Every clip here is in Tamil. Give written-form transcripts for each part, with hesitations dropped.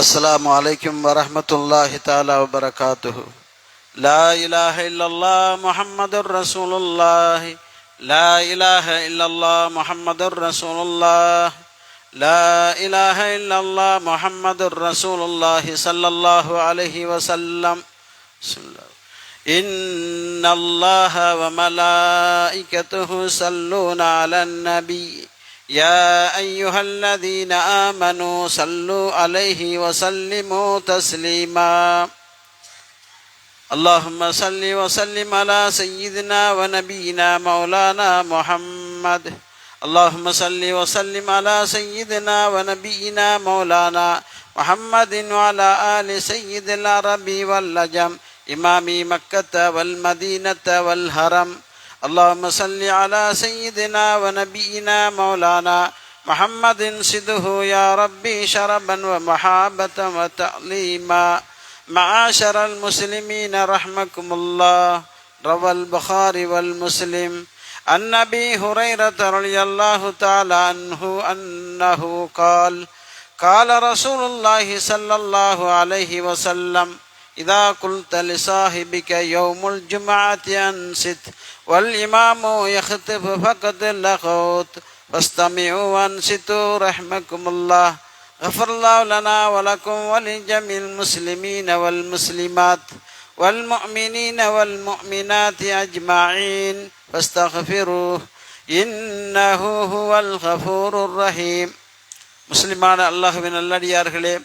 السلام عليكم ورحمة الله تعالى وبركاته. لا إله إلا الله محمد رسول الله. لا إله إلا الله محمد رسول الله. لا إله إلا الله محمد رسول الله صلى الله عليه وسلم. بسم الله. إن الله وملائكته يصلون على النبي يا أيها الذين آمنوا صلوا عليه وسلموا تسليما. اللهم صل وسلم على سيدنا ونبينا مولانا محمد. اللهم صل وسلم على سيدنا ونبينا مولانا محمد وعلى آل سيد العرب والعجم إمام مكة والمدينة والحرم. اللهم صل على سيدنا ونبينا مولانا محمد صده يا ربي شربا ومحابة وتعليما. معاشر المسلمين رحمكم الله. روى البخاري والمسلم عن أبي هريرة رضي الله تعالى عنه أنه قال قال رسول الله صلى الله عليه وسلم إذا قلت لصاحبك يوم الجمعة أنصت والإمام يخطب فقد لغوت فاستمعوا وانصتوا رحمكم الله. غفر الله لنا ولكم ولجميع المسلمين والمسلمات والمؤمنين والمؤمنات أجمعين فاستغفروه إنه هو الغفور الرحيم. முஸ்லிமான அல்லாஹ்வின் நல்லடியார்களே,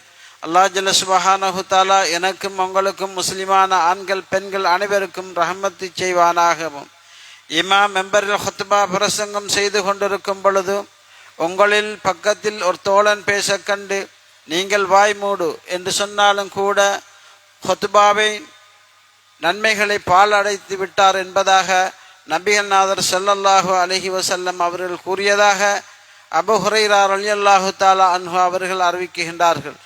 அல்லாஹ் ஜல்ல சுப்ஹானஹு தஆலா எனக்கும் உங்களுக்கும் முஸ்லிமான ஆண்கள் பெண்கள் அனைவருக்கும் ரஹமத்து செய்வானாகவும். இமாம் மெம்பரில் ஹுத்பா பிரசங்கம் செய்து கொண்டிருக்கும் பொழுது உங்களில் பக்கத்தில் ஒரு தோழன் பேச கண்டு நீங்கள் வாய் மூடு என்று சொன்னாலும் கூட ஹுத்பாவை நன்மைகளை பால் அடைத்து விட்டார் என்பதாக நபிகள் நாதர் ஸல்லல்லாஹு அலைஹி வஸல்லம் அவர்கள் கூறியதாக அபூ ஹுரைரா ரலியல்லாஹு தஆலா அன்ஹு அவர்கள் அறிவிக்கின்றார்கள்.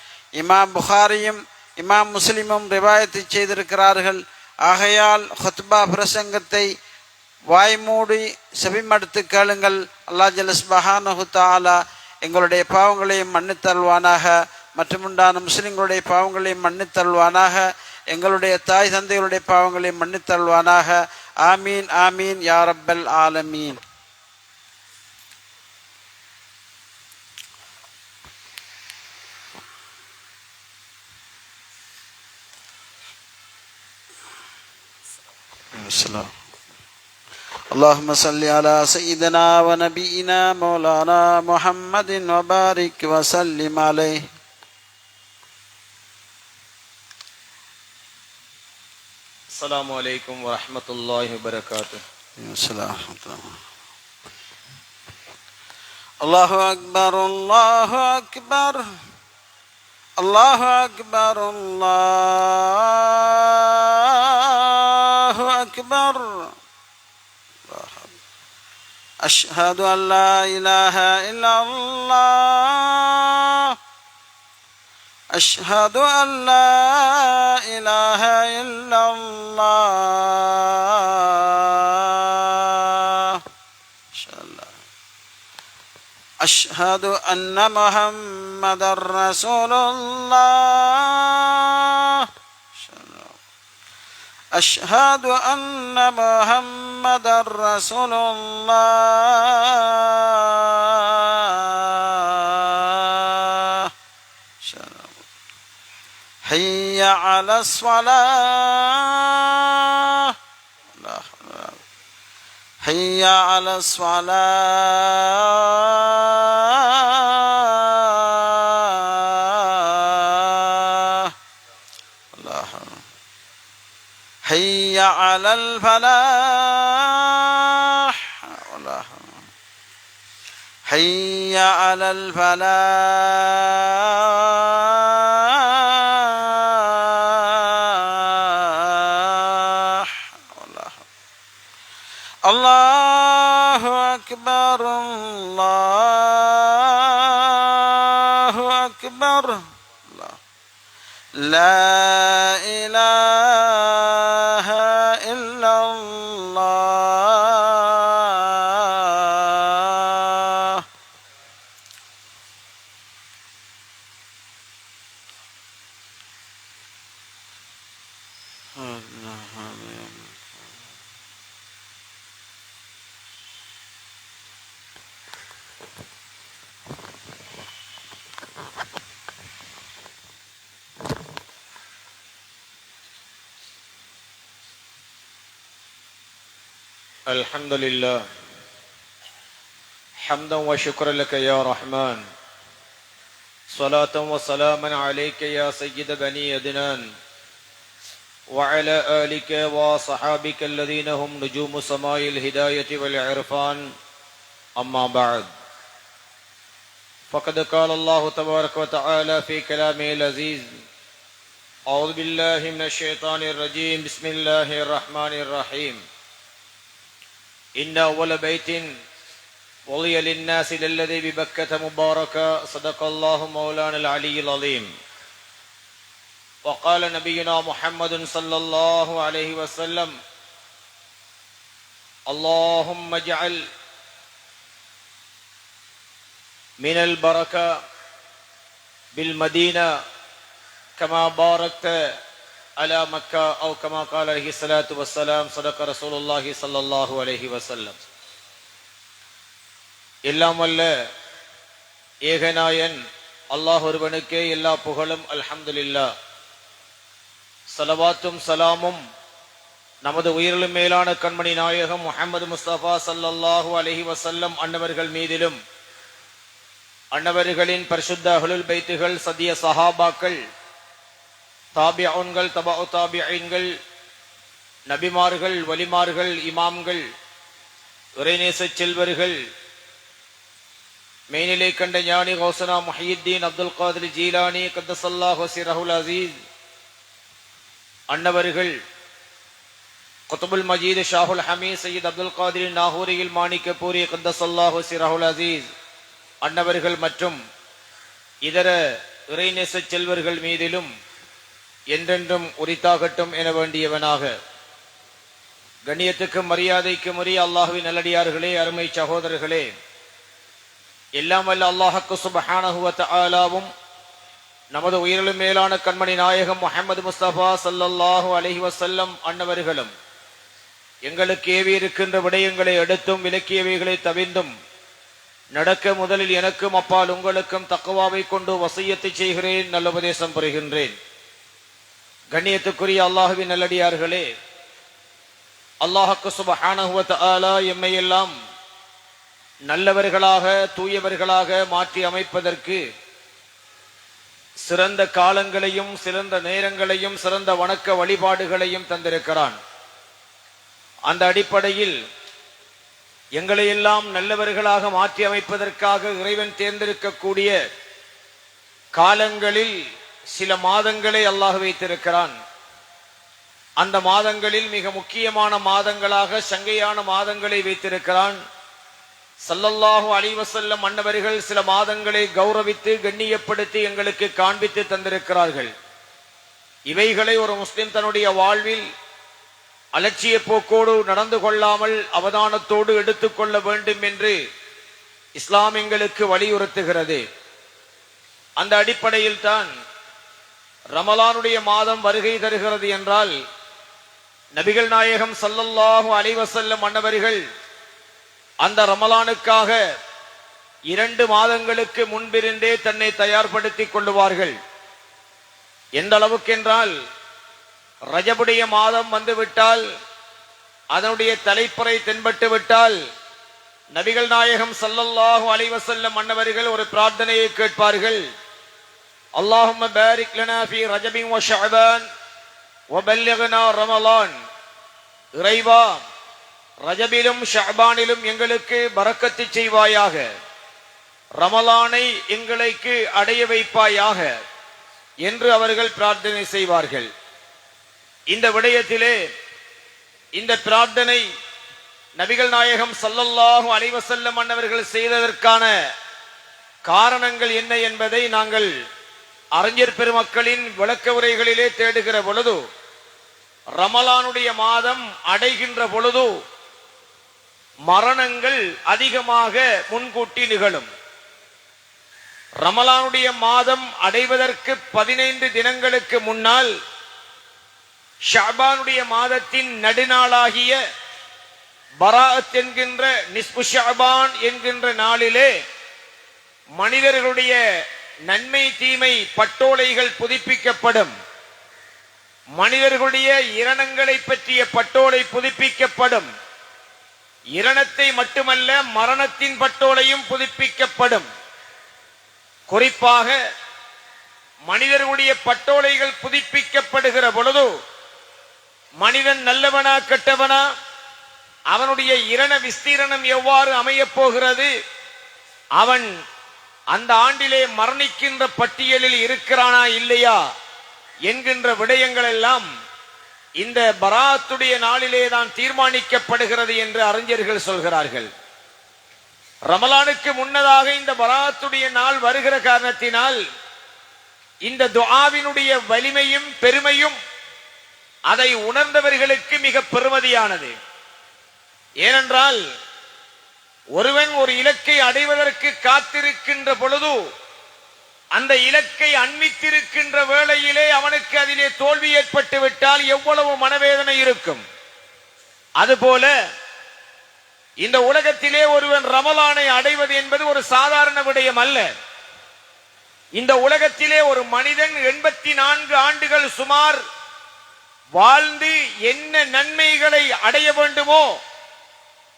இமாம் புகாரியும் இமாம் முஸ்லிமும் ரிவாயத்து செய்திருக்கிறார்கள். ஆகையால் ஹுத்பா பிரசங்கத்தை வாய்மூடி செவிமடுத்து கேளுங்கள். அல்லாஹ் ஜல்ல சுப்ஹானஹு தஆலா எங்களுடைய பாவங்களையும் மன்னித்தருள்வானாக, மற்றும் உண்டான முஸ்லிம்களுடைய பாவங்களையும் மன்னித்தருள்வானாக, எங்களுடைய தாய் தந்தைகளுடைய பாவங்களையும் மன்னித்தருள்வானாக. ஆமீன் ஆமீன் யா ரப்பல் ஆலமீன். اللهم صل على سيدنا ونبينا مولانا محمد وبارك وسلم عليه. السلام عليكم ورحمة الله وبركاته. السلام الله أكبر الله أكبر الله أكبر الله أكبر. أشهد أن لا إله إلا الله. أشهد أن لا إله إلا الله. أشهد أن محمد رسول الله. أشهد أن محمد رسول الله. حي على الصلاة. حي على الصلاة. حي على الفلاح. حي على الفلاح. الله أكبر الله أكبر. لا إله إلا الله. الحمد لله حمدا وشكرا لك يا رحمن صلاة وسلاما عليك يا سيد بني أدنان وعلى آلك وصحابك الذين هم نجوم سماء الهداية والعرفان أما بعد فقد قال الله تبارك وتعالى في كلامه العزيز أعوذ بالله من الشيطان الرجيم بسم الله الرحمن الرحيم إن أول بيت وضع للناس للذي ببكة مباركا صدق الله مولانا العلي العظيم وقال نبينا محمد صلى الله عليه وسلم اللهم اجعل من البركة بالمدينة كما باركت على مكة أو كما قال عليه الصلاة والسلام صدق رسول الله صلى الله عليه وسلم. எல்லாம் வல்ல ஏகநாயன் அல்லாஹ் ஒருவனுக்கே எல்லா புகழும் அல்ஹம்துலில்லாஹ். ஸலவாத்தும் சலாமும் நமது உயிரிலும் மேலான கண்மணி நாயகம் முஹம்மது முஸ்தபா ஸல்லல்லாஹு அலைஹி வஸல்லம் அன்னவர்கள் மீதிலும் அன்னவர்களின் பரிசுத்த அஹ்லுல் பைத்துகள் சத்திய சஹாபாக்கள் தாபிஊன்கள் தபஉ தாபிஈன்கள் நபிமார்கள் வலிமார்கள் இமாம்கள் இறைநேச செல்வர்கள் மெய்நிலை கண்ட ஞானி கௌசனா முஹியுத்தீன் அப்துல் காதிர் ஜீலானி கத்தஸல்லாஹு சிரஹுல் அஸீஸ் அன்னவர்கள் குத்புல் மஜீத் ஷாஹுல் ஹமீத் சையீத் அப்துல் காதிர் நாகூரியில் மாணிக்கப்பூரி கத்தஸல்லாஹு சிரஹுல் அஸீஸ் அன்னவர்கள் மற்றும் இதர இறைநேச செல்வர்கள் மீதிலும் என்றென்றும் உரித்தாகட்டும் என வேண்டியவனாக. கண்ணியத்துக்கும் மரியாதைக்கும் உரிய அல்லாஹுவின் நல்லடியார்களே, அருமை சகோதரர்களே, எல்லாம் வல்ல அல்லாஹ்வுக்கு சுப்ஹானஹு வ தஆலாவும் நமது உயிரிலும் மேலான கண்மணி நாயகம் முஹம்மது முஸ்தபா ஸல்லல்லாஹு அலைஹி வஸல்லம் அன்னவர்களும் எங்களுக்கு ஏவி இருக்கின்ற விடயங்களை எடுத்தும் விலக்கியவைகளை தவிர்த்தும் நடக்க முதலில் எனக்கும் அப்பால் உங்களுக்கும் தக்வாவை கொண்டு வசியத்தை செய்கிறேன், நல்ல உபதேசம் பெறுகின்றேன். கண்ணியத்துக்குரிய அல்லாஹுவின் நல்லடியார்களே, அல்லாஹ்வுக்கு சுப்ஹானஹு வ தஆலா எம்மையெல்லாம் நல்லவர்களாக தூயவர்களாக மாற்றி அமைப்பதற்கு சிறந்த காலங்களையும் சிறந்த நேரங்களையும் சிறந்த வணக்க வழிபாடுகளையும் தந்திருக்கிறான். அந்த அடிப்படையில் எங்களை எல்லாம் நல்லவர்களாக மாற்றி அமைப்பதற்காக இறைவன் தேர்ந்தெடுக்கக்கூடிய காலங்களில் சில மாதங்களை அல்லாஹ் வைத்திருக்கிறான். அந்த மாதங்களில் மிக முக்கியமான மாதங்களாக சங்கையான மாதங்களை வைத்திருக்கிறான். ஸல்லல்லாஹு அலைஹி வஸல்லம் அன்னவர்கள் சில மாதங்களை கௌரவித்து கண்ணியப்படுத்தி எங்களுக்கு காண்பித்து தந்திருக்கிறார்கள். இவைகளை ஒரு முஸ்லிம் தன்னுடைய வாழ்வில் அலட்சிய போக்கோடு நடந்து கொள்ளாமல் அவதானத்தோடு எடுத்துக்கொள்ள வேண்டும் என்று இஸ்லாம் எங்களுக்கு வலியுறுத்துகிறது. அந்த அடிப்படையில் தான் ரமலானுடைய மாதம் வருகை தருகிறது என்றால் நபிகள் நாயகம் ஸல்லல்லாஹு அலைஹி வஸல்லம் அன்னவர்கள் அந்த ரமலானுக்காக 2 மாதங்களுக்கு முன்பிருந்தே தன்னை தயார்படுத்திக் கொள்ளுவார்கள். எந்த அளவுக்கு என்றால் ரஜபுடைய மாதம் வந்துவிட்டால், அதனுடைய தலைப்புறை தென்பட்டு விட்டால் நபிகள் நாயகம் ஸல்லல்லாஹு அலைஹி வஸல்லம் அன்னவர்கள் ஒரு பிரார்த்தனையை கேட்பார்கள். அல்லாஹும்ம பாரிக் லனா ஃபீ ரஜபின் வ ஷஅபான் வ பல்லிக்னா ரமலான். இறைவா, ரஜபிலும் ஷஅபானிலும் எங்களுக்கு பரக்கத்து செய்வாயாக, ரமலானை எங்களுக்கு அடைய வைப்பாயாக என்று அவர்கள் பிரார்த்தனை செய்வார்கள். இந்த விடயத்திலே இந்த பிரார்த்தனை நபிகள் நாயகம் ஸல்லல்லாஹு அலைஹி வஸல்லம் அன்னவர்கள் செய்ததற்கான காரணங்கள் என்ன என்பதை நாங்கள் அறிஞர் பெருமக்களின் விளக்க உரைகளிலே தேடுகிற பொழுது, ரமலானுடைய மாதம் அடைகின்ற பொழுது மரணங்கள் அதிகமாக முன்கூட்டி நிகழும். ரமலானுடைய மாதம் அடைவதற்கு 15 தினங்களுக்கு முன்னால் ஷஅபானுடைய மாதத்தின் நடுநாளாகிய பராஅத் என்கின்ற நிஸ்பு ஷஅபான் என்கின்ற நாளிலே மனிதர்களுடைய நன்மை தீமை பட்டோலைகள் புதுப்பிக்கப்படும். மனிதர்களுடைய இரணங்களை பற்றிய பட்டோலை புதுப்பிக்கப்படும். இரணத்தை மட்டுமல்ல, மரணத்தின் பட்டோலையும் புதுப்பிக்கப்படும். குறிப்பாக மனிதர்களுடைய பட்டோலைகள் புதுப்பிக்கப்படுகிற பொழுது மனிதன் நல்லவனா கெட்டவனா, அவனுடைய இரண விஸ்தீரணம் எவ்வாறு அமையப் போகிறது, அவன் அந்த ஆண்டிலே மரணிக்கின்ற பட்டியலில் இருக்கிறானா இல்லையா என்கின்ற விடயங்கள் எல்லாம் இந்த பராத்துடைய நாளிலே தான் தீர்மானிக்கப்படுகிறது என்று அறிஞர்கள் சொல்கிறார்கள். ரமலானுக்கு முன்னதாக இந்த பராத்துடைய நாள் வருகிற காரணத்தினால் இந்த துஆவினுடைய வலிமையும் பெருமையும் அதை உணர்ந்தவர்களுக்கு மிக பெருமதியானது. ஏனென்றால் ஒருவன் ஒரு இலக்கை அடைவதற்கு காத்திருக்கின்ற பொழுது அந்த இலக்கை அண்மித்திருக்கின்ற வேளையிலே அவனுக்கு அதிலே தோல்வி ஏற்பட்டு விட்டால் எவ்வளவு மனவேதனை இருக்கும். அதுபோல இந்த உலகத்திலே ஒருவன் ரமலானை அடைவது என்பது ஒரு சாதாரண விடயம் அல்ல. இந்த உலகத்திலே ஒரு மனிதன் 84 ஆண்டுகள் சுமார் வாழ்ந்து என்ன நன்மைகளை அடைய வேண்டுமோ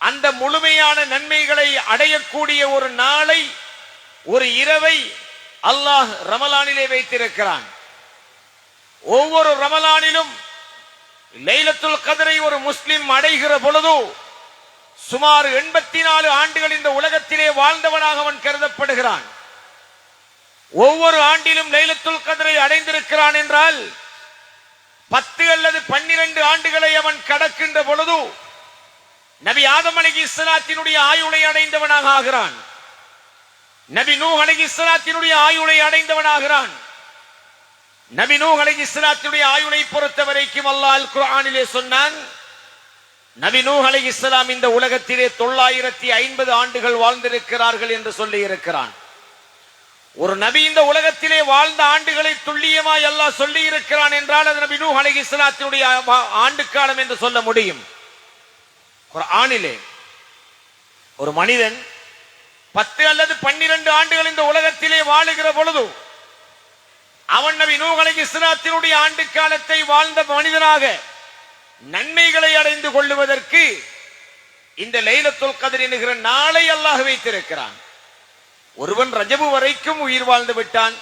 அந்த முழுமையான நன்மைகளை அடையக்கூடிய ஒரு நாளை, ஒரு இரவை அல்லாஹ் ரமலானிலே வைத்திருக்கிறான். ஒவ்வொரு ரமலானிலும் லைலத்துல் கத்ரை ஒரு முஸ்லிம் அடைகிற பொழுது சுமார் 84 ஆண்டுகள் இந்த உலகத்திலே வாழ்ந்தவனாக அவன் கருதப்படுகிறான். ஒவ்வொரு ஆண்டிலும் லைலத்துல் கத்ரை அடைந்திருக்கிறான் என்றால் 10 அல்லது 12 ஆண்டுகளை அவன் கடக்கின்ற பொழுது நபி ஆதம் அலைஹிஸ்ஸலாத்தினுடைய ஆயுளை அடைந்தவனாக ஆகிறான். நபி நூஹ் அலைஹிஸ்ஸலாத்தினுடைய ஆயுளை அடைந்தவனாகிறான். நபி நூஹ் அலைஹிஸ்ஸலாத்தினுடைய ஆயுளை பொறுத்தவரைக்கும் அல்லாஹ் அல் குர்ஆனிலே சொன்னான், நபி நூஹ் அலைஹிஸ்ஸலாம் இந்த உலகத்திலே 950 ஆண்டுகள் வாழ்ந்திருக்கிறார்கள் என்று சொல்லி இருக்கிறான். ஒரு நபி இந்த உலகத்திலே வாழ்ந்த ஆண்டுகளை துல்லியமாய் அல்லாஹ் சொல்லி இருக்கிறான் என்றால் அது நபி நூஹ் அலைஹிஸ்ஸலாத்தினுடைய ஆண்டு காலம் என்று சொல்ல முடியும். குர்ஆனிலே ஒரு மனிதன் 10 அல்லது 12 ஆண்டுகள் இந்த உலகத்திலே வாழுகிற பொழுது அவன் நபி நூஹ் அலைஹிஸ்ஸலாத்தினுடைய ஆண்டு காலத்தை வாழ்ந்த மனிதனாக நன்மைகளை அடைந்து கொள்ளுவதற்கு இந்த லைலத்துல் கத்ர் என்கிற நாளை அல்லாஹ் வைத்திருக்கிறான். ஒருவன் ரஜபு வரைக்கும் உயிர் வாழ்ந்து விட்டான்,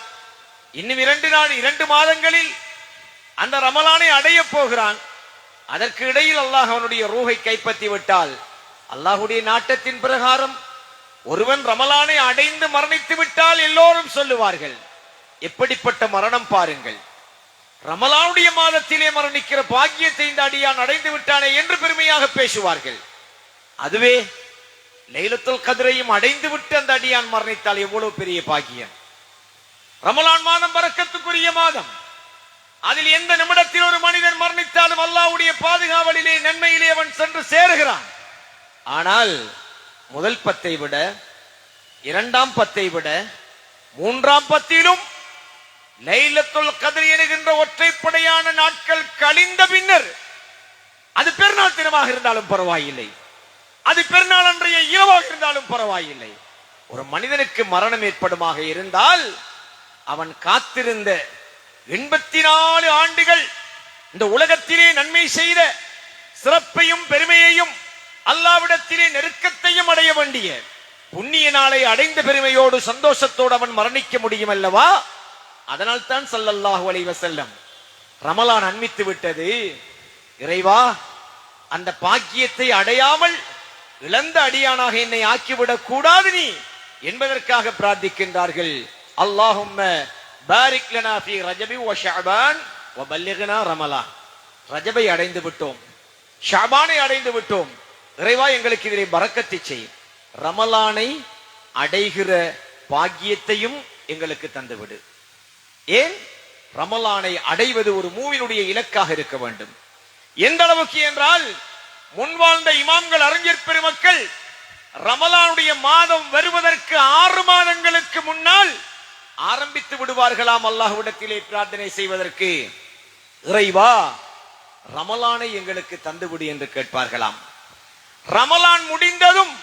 இன்னும் 2 மாதங்களில் அந்த ரமலானை அடைய போகிறான். அதற்கு இடையில் அல்லாஹ் அவனுடைய ரூஹை கைப்பற்றி விட்டால் அல்லாஹ்வுடைய நாட்டத்தின் பிரகாரம் ஒருவன் ரமலானை அடைந்து மரணித்து விட்டால் எல்லோரும் சொல்லுவார்கள், எப்படிப்பட்ட மரணம் பாருங்கள், ரமலானுடைய மாதத்திலே மரணிக்கிற பாக்கியத்தை இந்த அடியான் அடைந்து விட்டானே என்று பெருமையாக பேசுவார்கள். அதுவே லைலத்துல் கத்ரையும் அடைந்து விட்டு அந்த அடியான் மரணித்தால் எவ்வளவு பெரிய பாக்கியம். ரமலான் மாதம் பரக்கத்துக்குரிய மாதம். அதில் எந்த நிமிடத்தில் ஒரு மனிதன் மரணித்தாலும் அல்லாஹ்வுடைய பாதுகாவலிலே நன்மையிலே அவன் சென்று சேருகிறான். ஆனால் முதல் 10 விட, 2ஆம் 10 விட, 3ஆம் 10 லைலத்துல் கத்ர் என்கின்ற ஒற்றைப்படையான நாட்கள் கழிந்த பின்னர், அது பெருநாள் தினமாக இருந்தாலும் பரவாயில்லை, அது பெருநாள் அன்றைய இரவாக இருந்தாலும் பரவாயில்லை, ஒரு மனிதனுக்கு மரணம் ஏற்படுமாக இருந்தால் அவன் காத்திருந்த 84 ஆண்டுகள் இந்த உலகத்திலே நன்மை செய்த சிறப்பையும் பெருமையையும் அல்லாஹ்விடத்திலே நெருக்கத்தையும் அடைய வேண்டிய புண்ணிய நாளை அடைந்த பெருமையோடு சந்தோஷத்தோடு அவன் மரணிக்க முடியும் அல்லவா? அதனால் தான் ஸல்லல்லாஹு அலைஹி வஸல்லம் ரமலான் அண்மித்து விட்டது, இறைவா அந்த பாக்கியத்தை அடையாமல் இழந்த அடியானாக என்னை ஆக்கிவிடக் கூடாது நீ என்பதற்காக பிரார்த்திக்கின்றார்கள். அல்லாஹும்ம பாரிக் லனா ஃபீ ரஜபி வ ஷஅபான் வ பல்லிக்னா ரமலான். ரஜபை அடைந்து விட்டோம், ஷஅபானை அடைந்து விட்டோம், இறைவா எங்களுக்கு இதிலே பரக்கத்தை செய், ரமலானை அடைகிற பாக்கியத்தையும் எங்களுக்கு தந்துவிடு. ஏன் ரமலானை அடைவது ஒரு மூவினுடைய இலக்காக இருக்க வேண்டும். எந்த அளவுக்கு என்றால் முன்வாழ்ந்த இமாம்கள், அறிஞர் பெருமக்கள் ரமலானுடைய மாதம் வருவதற்கு 6 மாதங்களுக்கு முன்னால் ஆரம்பித்து விடுவார்களாம் அல்லாஹ்விடத்திலே பிரார்த்தனை செய்வதற்கு. இறைவா ரமலானை எங்களுக்கு தந்துவிடு என்று கேட்பார்களாம். ரமலான் முடிந்ததும்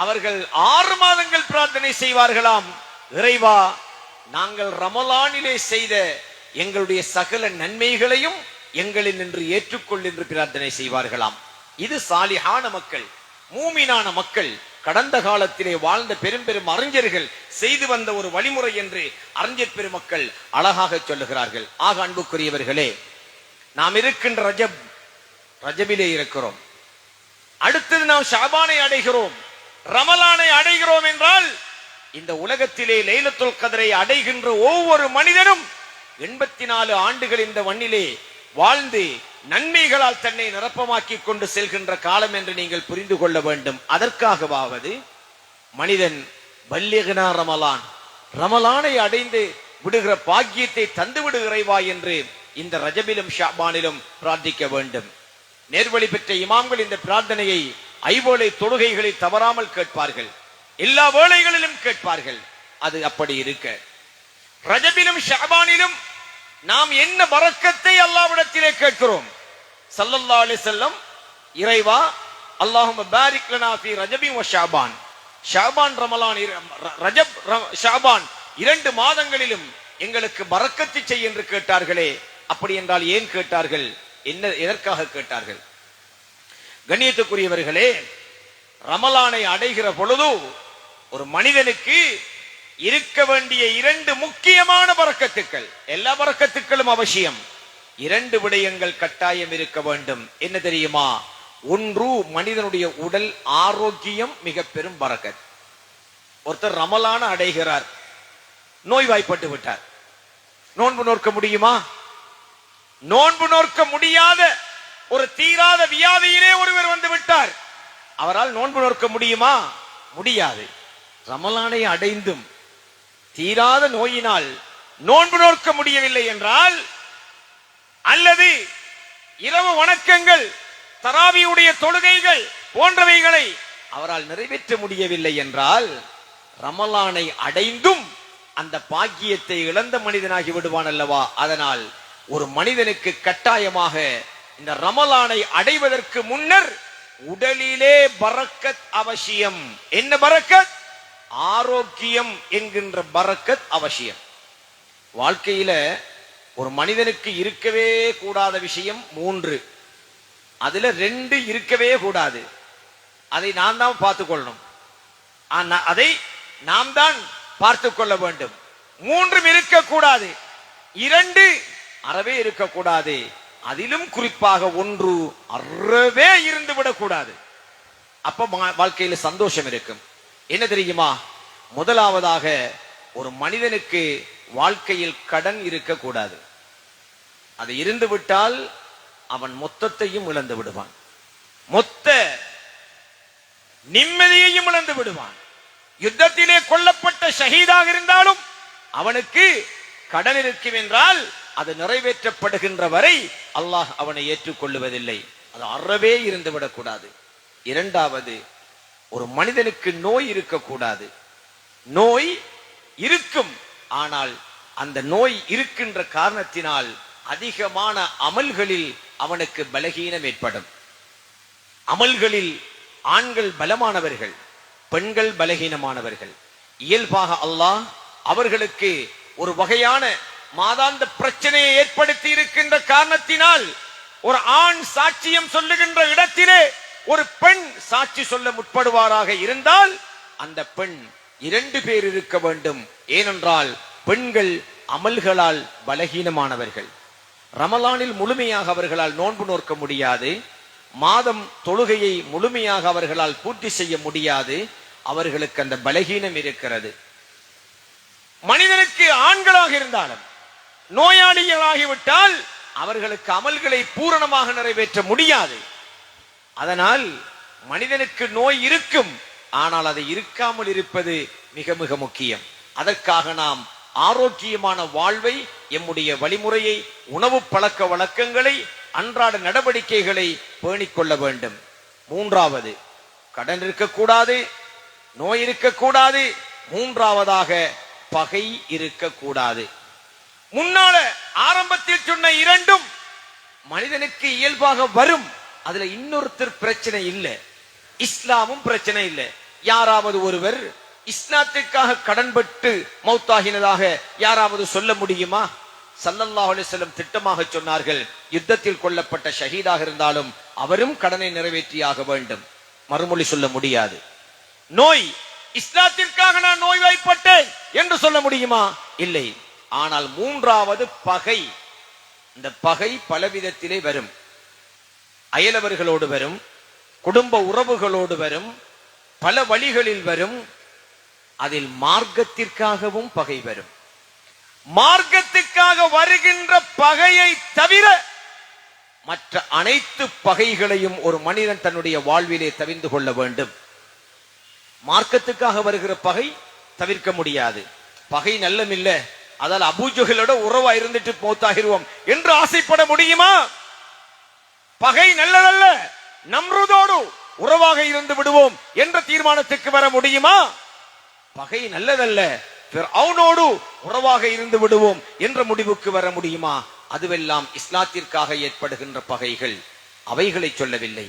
அவர்கள் 6 மாதங்கள் பிரார்த்தனை செய்வார்களாம். இறைவா, நாங்கள் ரமலானிலே செய்த எங்களுடைய சகல நன்மைகளையும் எங்களில் நின்று ஏற்றுக்கொள் என்று பிரார்த்தனை செய்வார்களாம். இது சாலிஹான மக்கள், மூமினான மக்கள், கடந்த காலத்திலே வாழ்ந்த பெரும் அறிஞர்கள் செய்து வந்த ஒரு வழிமுறை என்று அறிஞர் பெருமக்கள் அழகாக சொல்லுகிறார்கள். ஆக அன்புக்குரியவர்களே, நாம் இருக்கின்ற ரஜபிலே இருக்கிறோம். அடுத்தது நாம் ஷாபானை அடைகிறோம், ரமலானை அடைகிறோம் என்றால் இந்த உலகத்திலே லைலத்துல் கத்ரை அடைகின்ற ஒவ்வொரு மனிதனும் 84 ஆண்டுகள் இந்த மண்ணிலே வாழ்ந்து நன்மைகளால் தன்னை நிரப்பமாக்கி கொண்டு செல்கின்ற காலம் என்று நீங்கள் புரிந்து கொள்ள வேண்டும். அதற்காகவாவது மனிதன் பல்லிகனா ரமலான், ரமலானை அடைந்து விடுகிற பாக்கியத்தை தந்து விடுகிறவா என்று இந்த ரஜபிலும் ஷாபானிலும் பிரார்த்திக்க வேண்டும். நேர்வழி பெற்ற இமாம்கள் இந்த பிரார்த்தனையை ஐவேளை தொழுகைகளை தவறாமல் கேட்பார்கள், எல்லா வேளைகளிலும் கேட்பார்கள். அது அப்படி இருக்க ரஜபிலும் ஷாபானிலும் நாம் என்ன பரக்கத்தை அல்லாஹ்விடத்திலே கேட்கிறோம். ஸல்லல்லாஹு அலைஹி வஸல்லம், இறைவா, அல்லாஹும்ம பாரிக் லனா ஃபீ ரஜபி வ ஷாபான், ஷாபான் ரமலான் ரஜப் ஷாபான் 2 மாதங்களிலும் எங்களுக்கு பரக்கத்து செய் என்று கேட்டார்களே. அப்படி என்றால் ஏன் கேட்டார்கள்? என்ன, எதற்காக கேட்டார்கள்? கண்ணியத்துக்குரியவர்களே, ரமலானை அடைகிற பொழுது ஒரு மனிதனுக்கு இருக்க வேண்டிய 2 முக்கியமான பரக்கத்துக்கள், எல்லா பரக்கத்துக்களும் அவசியம், 2 விடயங்கள் கட்டாயம் இருக்க வேண்டும். என்ன தெரியுமா? ஒன்று, மனிதனுடைய உடல் ஆரோக்கியம் மிக பெரும் பரக்கத். ஒருத்தர் ரமலான அடைகிறார், நோய்வாய்ப்பட்டு விட்டார், நோன்பு நோக்க முடியுமா? நோன்பு நோக்க முடியாத ஒரு தீராத வியாதியிலே ஒருவர் வந்து விட்டார், அவரால் நோன்பு நோக்க முடியுமா? முடியாது. ரமலானை அடைந்தும் தீராத நோயினால் நோன்பு நோக்க முடியவில்லை என்றால், அல்லது இரவு வணக்கங்கள், தராவியுடைய தொழுகைகள் போன்றவைகளை அவரால் நிறைவேற்ற முடியவில்லை என்றால், ரமலானை அடைந்தும் அந்த பாக்கியத்தை இழந்த மனிதனாகி விடுவான் அல்லவா? அதனால் ஒரு மனிதனுக்கு கட்டாயமாக இந்த ரமலானை அடைவதற்கு முன்னர் உடலிலே பரக்கத் அவசியம். என்ன பரக்கத்? ஆரோக்கியம் என்கின்ற பரக்கத் அவசியம். வாழ்க்கையில ஒரு மனிதனுக்கு இருக்கவே கூடாத விஷயம் 3, அதுல 2 இருக்கவே கூடாது. அதை நாம் தான் பார்த்துக் கொள்ளணும், அதை நாம் தான் பார்த்துக் கொள்ள வேண்டும். 3 இருக்கக்கூடாது, 2 அறவே இருக்கக்கூடாது. அதிலும் குறிப்பாக 1 அறவே இருந்து விடக்கூடாது. அப்ப வாழ்க்கையில சந்தோஷம் இருக்கும். என்ன தெரியுமா? முதலாவதாக, ஒரு மனிதனுக்கு வாழ்க்கையில் கடன் இருக்கக்கூடாது. அது இருந்து விட்டால் அவன் மொத்தத்தையும் இழந்து விடுவான், மொத்த நிம்மதியையும் இழந்து விடுவான். யுத்தத்திலே கொல்லப்பட்ட ஷஹீதாக இருந்தாலும் அவனுக்கு கடன் இருக்கும் என்றால் அது நிறைவேற்றப்படுகின்ற வரை அல்லாஹ் அவனை ஏற்றுக்கொள்ளுவதில்லை. அது அறவே இருந்து விடக்கூடாது. 2வது, ஒரு மனிதனுக்கு நோய் இருக்கக்கூடாது. நோய் இருக்கும், ஆனால் அந்த நோய் இருக்கின்ற காரணத்தினால் அதிகமான அமல்களில் அவனுக்கு பலகீனம் ஏற்படும். அமல்களில் ஆண்கள் பலமானவர்கள், பெண்கள் பலகீனமானவர்கள். இயல்பாக அல்லாஹ் அவர்களுக்கு ஒரு வகையான மாதாந்த பிரச்சனையை ஏற்படுத்தி இருக்கின்ற காரணத்தினால், ஒரு ஆண் சாட்சியம் சொல்லுகின்ற இடத்திலே ஒரு பெண் சாட்சி சொல்ல முற்படுவாராக இருந்தால் அந்த பெண் 2 பேர் இருக்க வேண்டும். ஏனென்றால் பெண்கள் அமல்களால் பலகீனமானவர்கள். ரமலானில் முழுமையாக அவர்களால் நோன்பு நோக்க முடியாது, மாதம் தொழுகையை முழுமையாக அவர்களால் பூர்த்தி செய்ய முடியாது. அவர்களுக்கு அந்த பலகீனம் இருக்கிறது. மனிதனுக்கு ஆண்களாக இருந்தாலும் நோயாளிகளாகிவிட்டால் அவர்களுக்கு அமல்களை பூரணமாக நிறைவேற்ற முடியாது. அதனால் மனிதனுக்கு நோய் இருக்கும், ஆனால் அதை இருக்காமல் இருப்பது மிக மிக முக்கியம். அதற்காக நாம் ஆரோக்கியமான வாழ்வை, எம்முடைய வழிமுறையை, உணவு பழக்க வழக்கங்களை, அன்றாட நடவடிக்கைகளை பேணிக்கொள்ள வேண்டும். 3வது, கடன் இருக்கக்கூடாது, நோய் இருக்கக்கூடாது. 3வதாக, பகை இருக்கக்கூடாது. முன்னால ஆரம்பத்தில் சொன்ன 2ம் மனிதனுக்கு இயல்பாக வரும். அதுல இன்னொருத்தர் பிரச்சனை இல்லை, இஸ்லாமும் பிரச்சனை இல்லை. யாராவது ஒருவர் இஸ்லாத்திற்காக கடன்பட்டு மௌத்தாகினதாக யாராவது சொல்ல முடியுமா? ஸல்லல்லாஹு அலைஹி வஸல்லம் திட்டமாக சொன்னார்கள், யுத்தத்தில் கொல்லப்பட்ட ஷஹீதாக இருந்தாலும் அவரும் கடனை நிறைவேற்றியாக வேண்டும். மறுமொழி சொல்ல முடியாது. நோய், இஸ்லாத்திற்காக நான் நோய்வாய்ப்பட்டேன் என்று சொல்ல முடியுமா? இல்லை. ஆனால் மூன்றாவது பகை. இந்த பகை பலவிதத்திலே வரும். அயலவர்களோடு வரும், குடும்ப உறவுகளோடு வரும், பல வழிகளில் வரும். அதில் மார்க்கத்திற்காகவும் பகை வரும். மார்க்கத்துக்காக வருகின்ற பகையை தவிர மற்ற அனைத்து பகைகளையும் ஒரு மனிதன் தன்னுடைய வாழ்விலே தவிர்த்து கொள்ள வேண்டும். மார்க்கத்துக்காக வருகிற பகை தவிர்க்க முடியாது. பகை நல்லமில்லை, அதால் அபூஜஹலோட உறவா இருந்துட்டு மௌத்தாகிருவோம் என்று ஆசைப்பட முடியுமா? பகை நல்லதல்ல, நம்ருதோடு உறவாக இருந்து விடுவோம் என்ற தீர்மானத்துக்கு வர முடியுமா? பகை நல்லதல்ல, ஃபிர்அவுனோடு உறவாக இருந்து விடுவோம் என்ற முடிவுக்கு வர முடியுமா? அதுவெல்லாம் இஸ்லாத்திற்காக ஏற்படுகின்ற பகைகள். அவைகளை சொல்லவில்லை.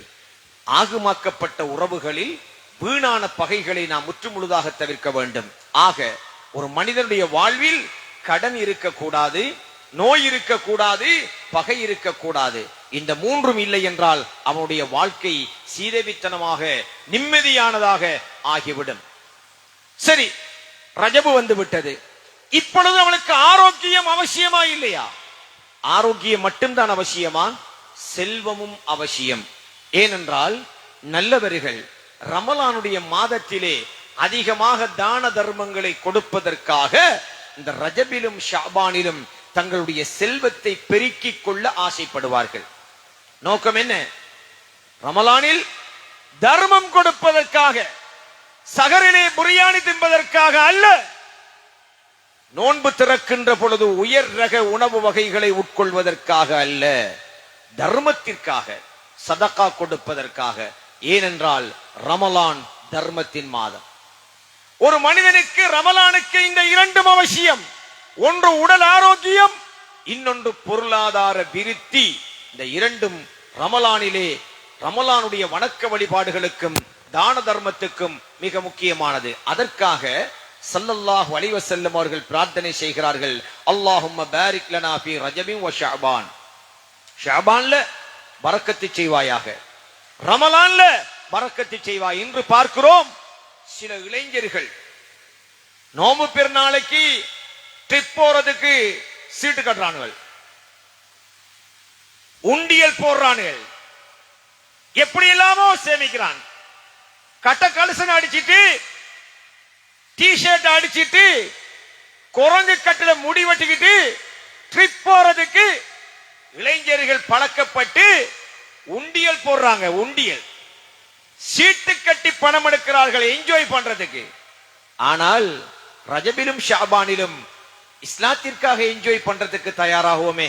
ஆகுமாக்கப்பட்ட உறவுகளில் வீணான பகைகளை நாம் முற்றுமுழுதாக தவிர்க்க வேண்டும். ஆக ஒரு மனிதனுடைய வாழ்வில் கடன் இருக்கக்கூடாது, நோய் இருக்கக்கூடாது, பகை இருக்கக்கூடாது. இந்த மூன்றும் இல்லை என்றால் அவனுடைய வாழ்க்கை சீதவித்தனமாக நிம்மதியானதாக ஆகிவிடும். சரி, ரஜபு வந்து விட்டது. இப்பொழுது அவனுக்கு ஆரோக்கியம் அவசியமா இல்லையா? ஆரோக்கியம் மட்டும்தான் அவசியமா? செல்வமும் அவசியம். ஏனென்றால் நல்லவர்கள் ரமலானுடைய மாதத்திலே அதிகமாக தான தர்மங்களை கொடுப்பதற்காக இந்த ரஜபிலும் ஷாபானிலும் தங்களுடைய செல்வத்தை பெருக்கிக் கொள்ள ஆசைப்படுவார்கள். நோக்கம் என்ன? ரமலானில் தர்மம் கொடுப்பதற்காக, சகரிலே பிரியாணி தின்பதற்காக அல்ல. நோன்பு திறக்கின்ற பொழுது உயர் ரக உணவு வகைகளை உட்கொள்வதற்காக அல்ல, தர்மத்திற்காக, சதகா கொடுப்பதற்காக. ஏனென்றால் ரமலான் தர்மத்தின் மாதம். ஒரு மனிதனுக்கு ரமலானுக்கு இந்த இரண்டும் அவசியம். ஒன்று உடல் ஆரோக்கியம், இன்னொன்று பொருளாதார விருத்தி. இந்த இரண்டும் ரமலானிலே ரமலானுடைய வணக்க வழிபாடுகளுக்கும் தான தர்மத்துக்கும் மிக முக்கியமானது. அதற்காக ஸல்லல்லாஹு அலைஹி வஸல்லம் அவர்கள் பிரார்த்தனை செய்கிறார்கள், அல்லாஹும்ம பாரிக் லனா ஃபீ ரஜபின் வ ஷஅபான். ஷஅபான்ல பரக்கத்து செய்வாயாக, ரமலான்ல பரக்கத்து செய்வாய். இன்று பார்க்கிறோம் சில இளைஞர்கள் நோம்பு பெருநாளைக்கு ட்ரிப் போறதுக்கு சீட்டு கட்டுறானுகள், உண்டியல் போடுறானுகள், எப்படி எல்லாமோ சேமிக்கிறான். கட்ட கலசன் அடிச்சிட்டு, டி-ஷர்ட் அடிச்சிட்டு, குரங்கு கட்டில முடி வெட்டிக்கிட்டு ட்ரிப் போறதுக்கு இளைஞர்கள் பழக்கப்பட்டு உண்டியல் போடுறாங்க. உண்டியல் சீட்டு கட்டி பணம் எடுக்கிறார்கள் என்ஜாய் பண்றதுக்கு. ஆனால் ரஜபிலும் ஷாபானிலும் இஸ்லாத்திற்காக என்ஜாய் பண்றதுக்கு தயாராகுவோமே.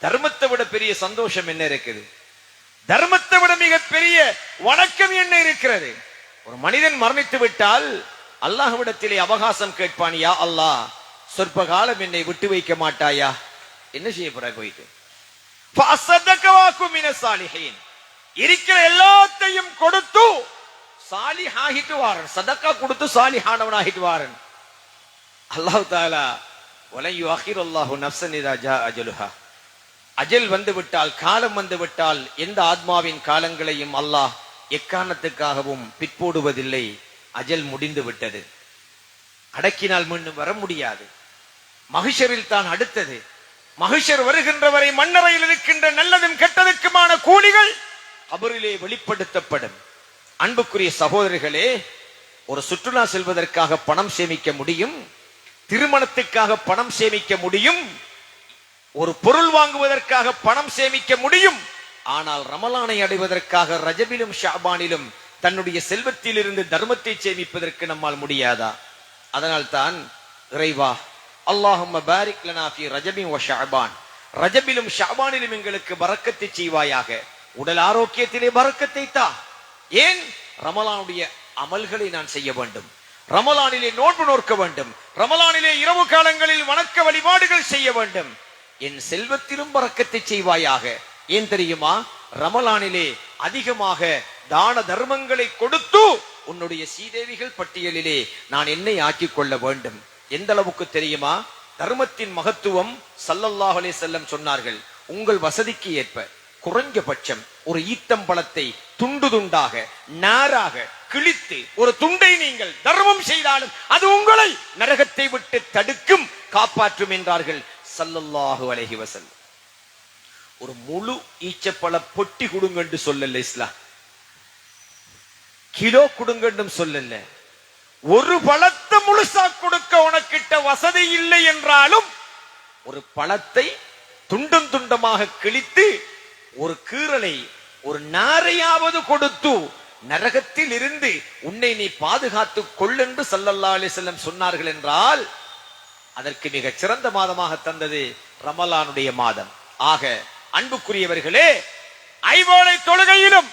தர்மத்தை விட பெரிய சந்தோஷம் என்ன இருக்குது? தர்மத்தை விட மிக பெரிய வணக்கம் என்ன இருக்கிறது? ஒரு மனிதன் மரணித்து விட்டால் அல்லாஹ்விடத்திலே அவகாசம் கேட்பான், யா அல்லாஹ், சொற்ப காலம் என்னை விட்டு வைக்க மாட்டாயா? என்ன செய்ய போற? போயிட்டு இருக்கிற எல்லாத்தையும் கொடுத்து சாலிஹாகிட்டு வாரன், சதக்கா கொடுத்து சாலிஹானவனாகிட்டு வாரன். அல்லாஹ் தஆலா வலை யுஅখিরুல்லாஹு நஃப்ஸன் இதா ஜா அஜலுஹா, அஜல் வந்து விட்டால், காலம் வந்து விட்டால், எந்த ஆத்மாவின் காலங்களையும் அல்லாஹ் எக்காரணத்துக்காகவும் பிற்போடுவதில்லை. அஜல் முடிந்து விட்டது, அடக்கினால் மீண்டும் வர முடியாது. மஹ்ஷரில் தான் அடுத்தது. மஹ்ஷர் வருகின்ற வரை மண்ணறையில் இருக்கின்ற நல்லதும் கெட்டதுக்குமான கூலிகள் கபரிலே வெளிப்படுத்தப்படும். அன்புக்குரிய சகோதரர்களே, ஒரு சுற்றுலா செல்வதற்காக பணம் சேமிக்க முடியும், திருமணத்துக்காக பணம் சேமிக்க முடியும், ஒரு பொருள் வாங்குவதற்காக பணம் சேமிக்க முடியும். ஆனால் ரமலானை அடைவதற்காக ரஜபிலும் ஷாபானிலும் தன்னுடைய செல்வத்தில் இருந்து தர்மத்தை சேமிப்பதற்கு நம்மால் முடியாதா? அதனால் தான் இறைவா, அல்லாஹும்ம பாரிக் லனா ஃபீ ரஜபின் வ ஷஅபான், ரஜபிலும் ஷஅபானிலும் எங்களுக்கு பரக்கத்தை செய்வாயாக. உடல் ஆரோக்கியத்திலே பரக்கத்தை தா. ஏன்? ரமலானுடைய அமல்களை நான் செய்ய வேண்டும், ரமலானிலே நோன்பு நோக்க வேண்டும், ரமலானிலே இரவு காலங்களில் வணக்க வழிபாடுகள் செய்ய வேண்டும். என் செல்வத்திலும் பரக்கத்தை செய்வாயாக, ஏன் தெரியுமா? ரமலானிலே அதிகமாக தான தர்மங்களை கொடுத்து உன்னுடைய சீதேவிகள் பட்டியலிலே நான் என்னை ஆக்கிக் கொள்ள வேண்டும். எந்த அளவுக்கு தெரியுமா? தர்மத்தின் மகத்துவம் ஸல்லல்லாஹு அலைஹி வஸல்லம் சொன்னார்கள், உங்கள் வசதிக்கு ஏற்ப குறைஞ்சபட்சம் ஒரு ஈத்தம்பழத்தை துண்டு துண்டாக நாராக கிழித்து ஒரு துண்டை நீங்கள் தர்மம் செய்தாலும் அது உங்களை நரகத்தை விட்டு தடுக்கும், காப்பாற்றும் என்றார்கள் ஸல்லல்லாஹு அலைஹி வஸல்லம். ஒரு முழு ஈச்சப்பழ பொட்டி கொடுங்கன்னு சொல்லல இஸ்லாம், கிலோ கொடுங்கன்னு சொல்லல. ஒரு பழத்தை முழுசா கொடுக்க உனக்கிட்ட வசதி இல்லை என்றாலும் ஒரு பழத்தை துண்டம் துண்டமாக கிழித்து ஒரு கீறலை ஒரு நாரையாவது கொடுத்து நரகத்தில் இருந்து உன்னை நீ பாதுகாத்துக் கொள்ளென்று ஸல்லல்லாஹு அலைஹி வஸல்லம் சொன்னார்கள் என்றால் அதற்கு மிக சிறந்த மாதமாக தந்தது ரமலானுடைய மாதம். ஆக அன்புக்குரியவர்களே, ஐவேளை தொழுகையிலும்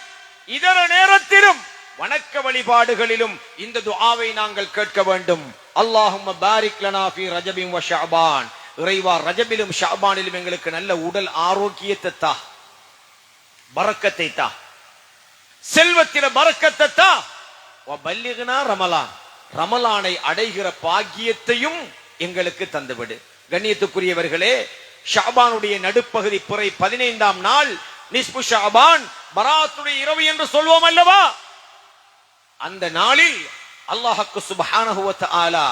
இதர நேரத்திலும் வணக்க வழிபாடுகளிலும் இந்த துஆவை நாங்கள் கேட்க வேண்டும். அல்லாஹும்ம பாரிக் லனா ஃபீ ரஜபின் வ ஷஅபான். இறைவா, ரஜபிலும் ஷஅபானிலும் எங்களுக்கு நல்ல உடல் ஆரோக்கியத்தை தா, பரக்கத்தை தா, செல்வத்தில பரக்கத்தை தா. வ பல்லிக்னா ரமலான், ரமலானை அடைகிற பாக்கியத்தையும் எங்களுக்கு தந்துவிடு. கண்ணியத்துக்குரியவர்களே, ஷஅபானுடைய நடுப்பகுதி பிறை 15ஆம் நாள் நிஸ்பு ஷஅபான், பராத்துடைய இரவு என்று சொல்வோம் அல்லவா? அந்த நாளில் அல்லாஹ்வுக்கு சுப்ஹானஹு வ தஆலா